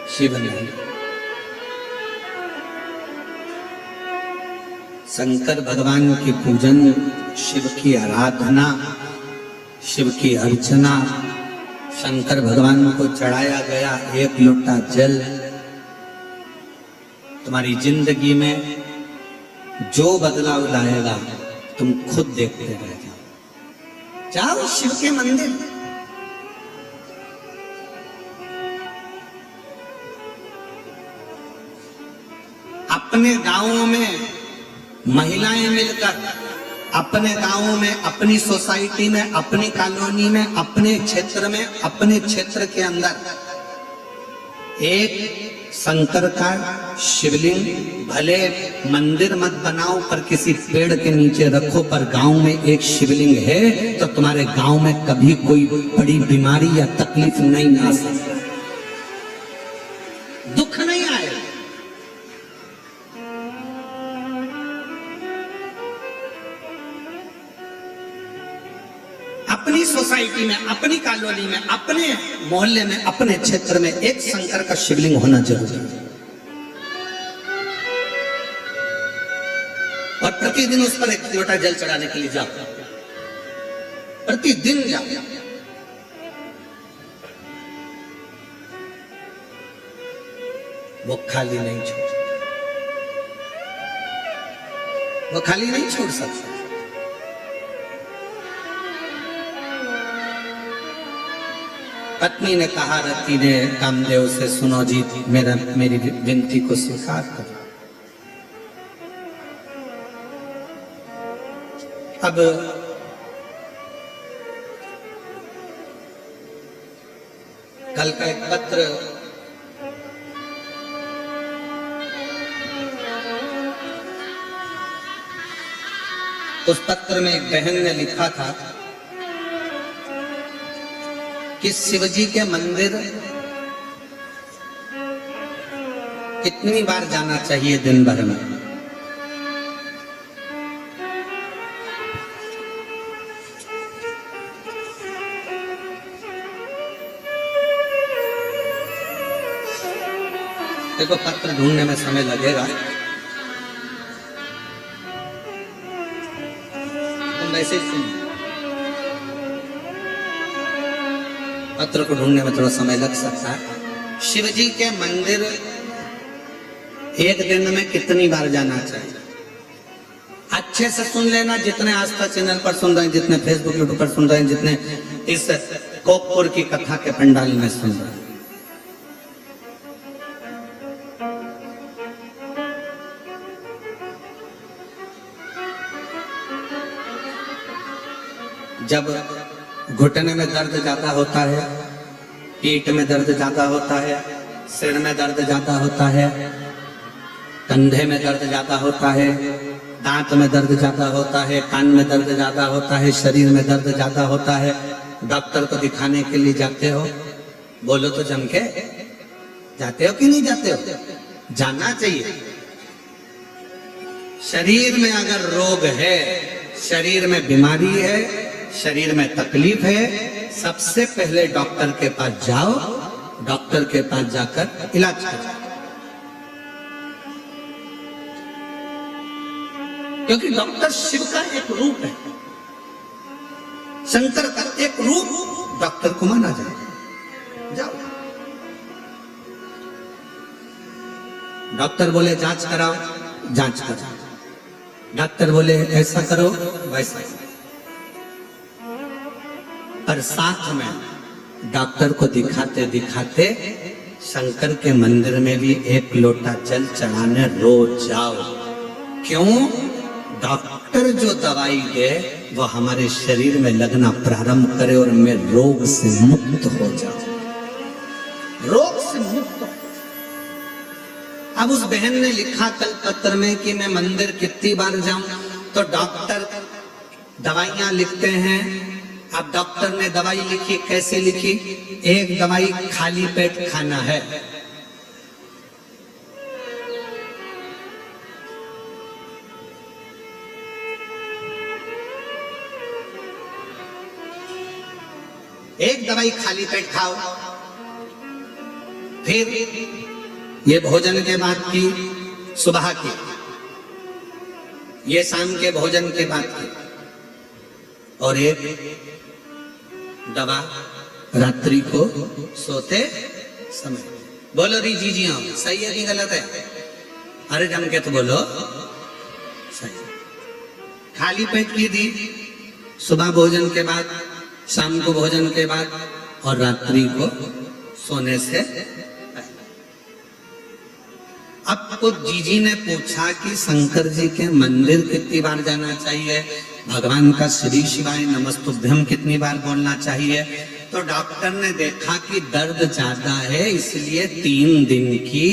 शिव नहीं। शंकर भगवान की पूजन, शिव की आराधना, शिव की अर्चना, शंकर भगवान को चढ़ाया गया 1 लोटा जल तुम्हारी जिंदगी में जो बदलाव लाएगा तुम खुद देखते रह जाओ। जाओ शिव के मंदिर, अपने गांवों में महिलाएं मिलकर, अपने गांवों में, अपनी सोसाइटी में, अपनी कॉलोनी में, अपने क्षेत्र में, अपने क्षेत्र के अंदर एक शंकर का शिवलिंग, भले मंदिर मत बनाओ पर किसी पेड़ के नीचे रखो, पर गांव में एक शिवलिंग है तो तुम्हारे गांव में कभी कोई बड़ी बीमारी या तकलीफ नहीं आ सकती, दुख नहीं आएगा। अपनी सोसाइटी में, अपनी कॉलोनी में, अपने मोहल्ले में, अपने क्षेत्र में एक शंकर का शिवलिंग होना जरूरी है। और प्रतिदिन उस पर 1 लोटा जल चढ़ाने के लिए जाओ, प्रतिदिन जाओ। वो खाली नहीं छोड़, वो खाली नहीं छोड़ सकता। पत्नी ने कहा, रति ने कामदेव से, सुनो जी मेरी विनती को स्वीकार करो। अब कल का एक पत्र उस पत्र में एक बहन ने लिखा था कि शिवजी के मंदिर कितनी बार जाना चाहिए दिन भर में। देखो पत्र ढूंढने में समय लगेगा, तुम वैसे ही सुनो। पत्र को ढूंढने में थोड़ा समय लग सकता है। शिव जी के मंदिर एक दिन में कितनी बार जाना चाहिए? अच्छे से सुन लेना, जितने आस्था चैनल पर सुन रहे हैं, जितने फेसबुक यूट्यूब पर सुन रहे हैं, जितने इस कोकपुर की कथा के पंडाल में सुन रहे हैं। जब घुटने में दर्द ज्यादा होता है, पीठ में दर्द ज्यादा होता है, सिर में दर्द ज्यादा होता है, कंधे में दर्द ज्यादा होता है, दांत में दर्द ज्यादा होता है, कान में दर्द ज्यादा होता है, शरीर में दर्द ज्यादा होता है, डॉक्टर को दिखाने के लिए जाते हो? बोलो तो जम के, जाते हो कि नहीं जाते हो? जाना चाहिए। शरीर में अगर रोग है, शरीर में बीमारी है, शरीर में तकलीफ है, सबसे पहले डॉक्टर के पास जाओ, डॉक्टर के पास जाकर इलाज करो। क्योंकि डॉक्टर शिव का एक रूप है, शंकर का एक रूप डॉक्टर को माना जाए। जाओ, डॉक्टर बोले जांच कराओ, जांच करो, डॉक्टर बोले ऐसा करो, वैसा। पर साथ में डॉक्टर को दिखाते दिखाते शंकर के मंदिर में भी एक लोटा जल चढ़ाने रोज जाओ। क्यों? डॉक्टर जो दवाई दे वो हमारे शरीर में लगना प्रारंभ करे और मैं रोग से मुक्त हो जाऊं, रोग से मुक्त हो। अब उस बहन ने लिखा कल पत्र में कि मैं मंदिर कितनी बार जाऊं, तो डॉक्टर दवाइयां लिखते हैं। अब डॉक्टर ने दवाई लिखी, कैसे लिखी? एक दवाई खाली पेट खाना है, एक दवाई खाली पेट खाओ। फिर ये भोजन के बाद की, सुबह की, ये शाम के भोजन के बाद की, और एक दवा रात्रि को सोते समय। बोलो री जी जी, हाँ सही है कि गलत है? अरे जम के तो बोलो सही। खाली पेट की दी, सुबह भोजन के बाद, शाम को भोजन के बाद, और रात्रि को सोने से पहले। अब तो जीजी ने पूछा कि शंकर जी के मंदिर कितनी बार जाना चाहिए, भगवान का श्री शिवाय नमस्तुभ्यम कितनी बार बोलना चाहिए। तो डॉक्टर ने देखा कि दर्द ज्यादा है, इसलिए 3 दिन की,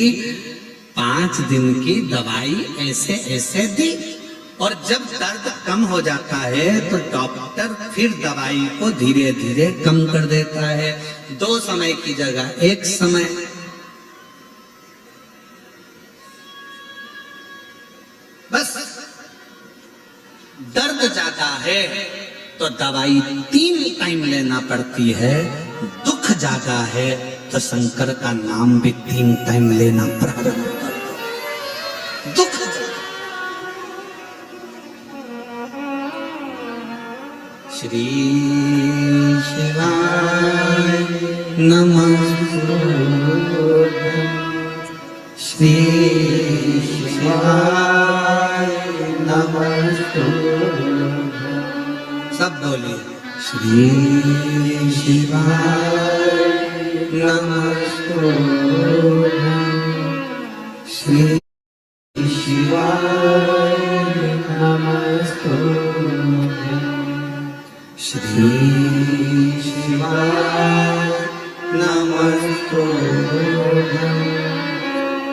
5 दिन की दवाई ऐसे ऐसे दी। और जब दर्द कम हो जाता है तो डॉक्टर फिर दवाई को धीरे धीरे कम कर देता है। 2 समय की जगह 1 समय। बस दर्द ज्यादा है तो दवाई 3 टाइम लेना पड़ती है, दुख ज्यादा है तो शंकर का नाम भी 3 टाइम लेना प्रारंभ कर दो। दुख श्री शिवाय नमः, श्री शिवाय नमः। सब बोलिए, श्री शिवाय नमः, श्री शिवाय नमः, श्री शिवाय नमः,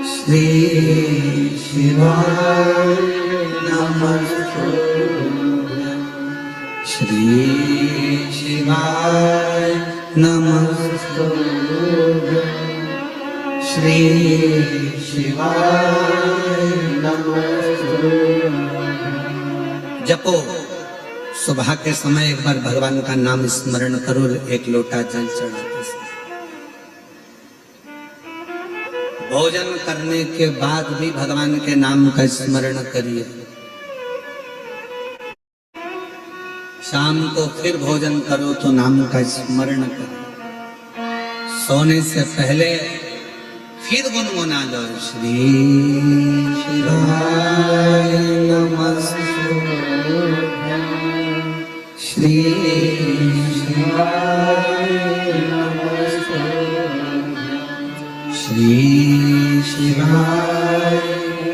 श्री शिवाय नमः, श्री शिवाय नमः, श्री शिवाय नमः। जपो, सुबह के समय एक बार भगवान का नाम स्मरण करो, एक लोटा जल चढ़ाते समय। भोजन करने के बाद भी भगवान के नाम का स्मरण करिए। शाम को फिर भोजन करो तो नाम का स्मरण करो। सोने से पहले फिर गुनगुना लो, श्री शिवाय नमः, श्री शिवाय नमः, श्री शिवाय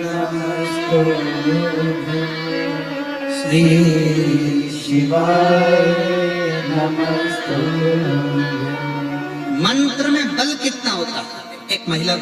नमः, श्री शिवाय नमस्तुभ्यं। मंत्र में बल कितना होता है? एक महिला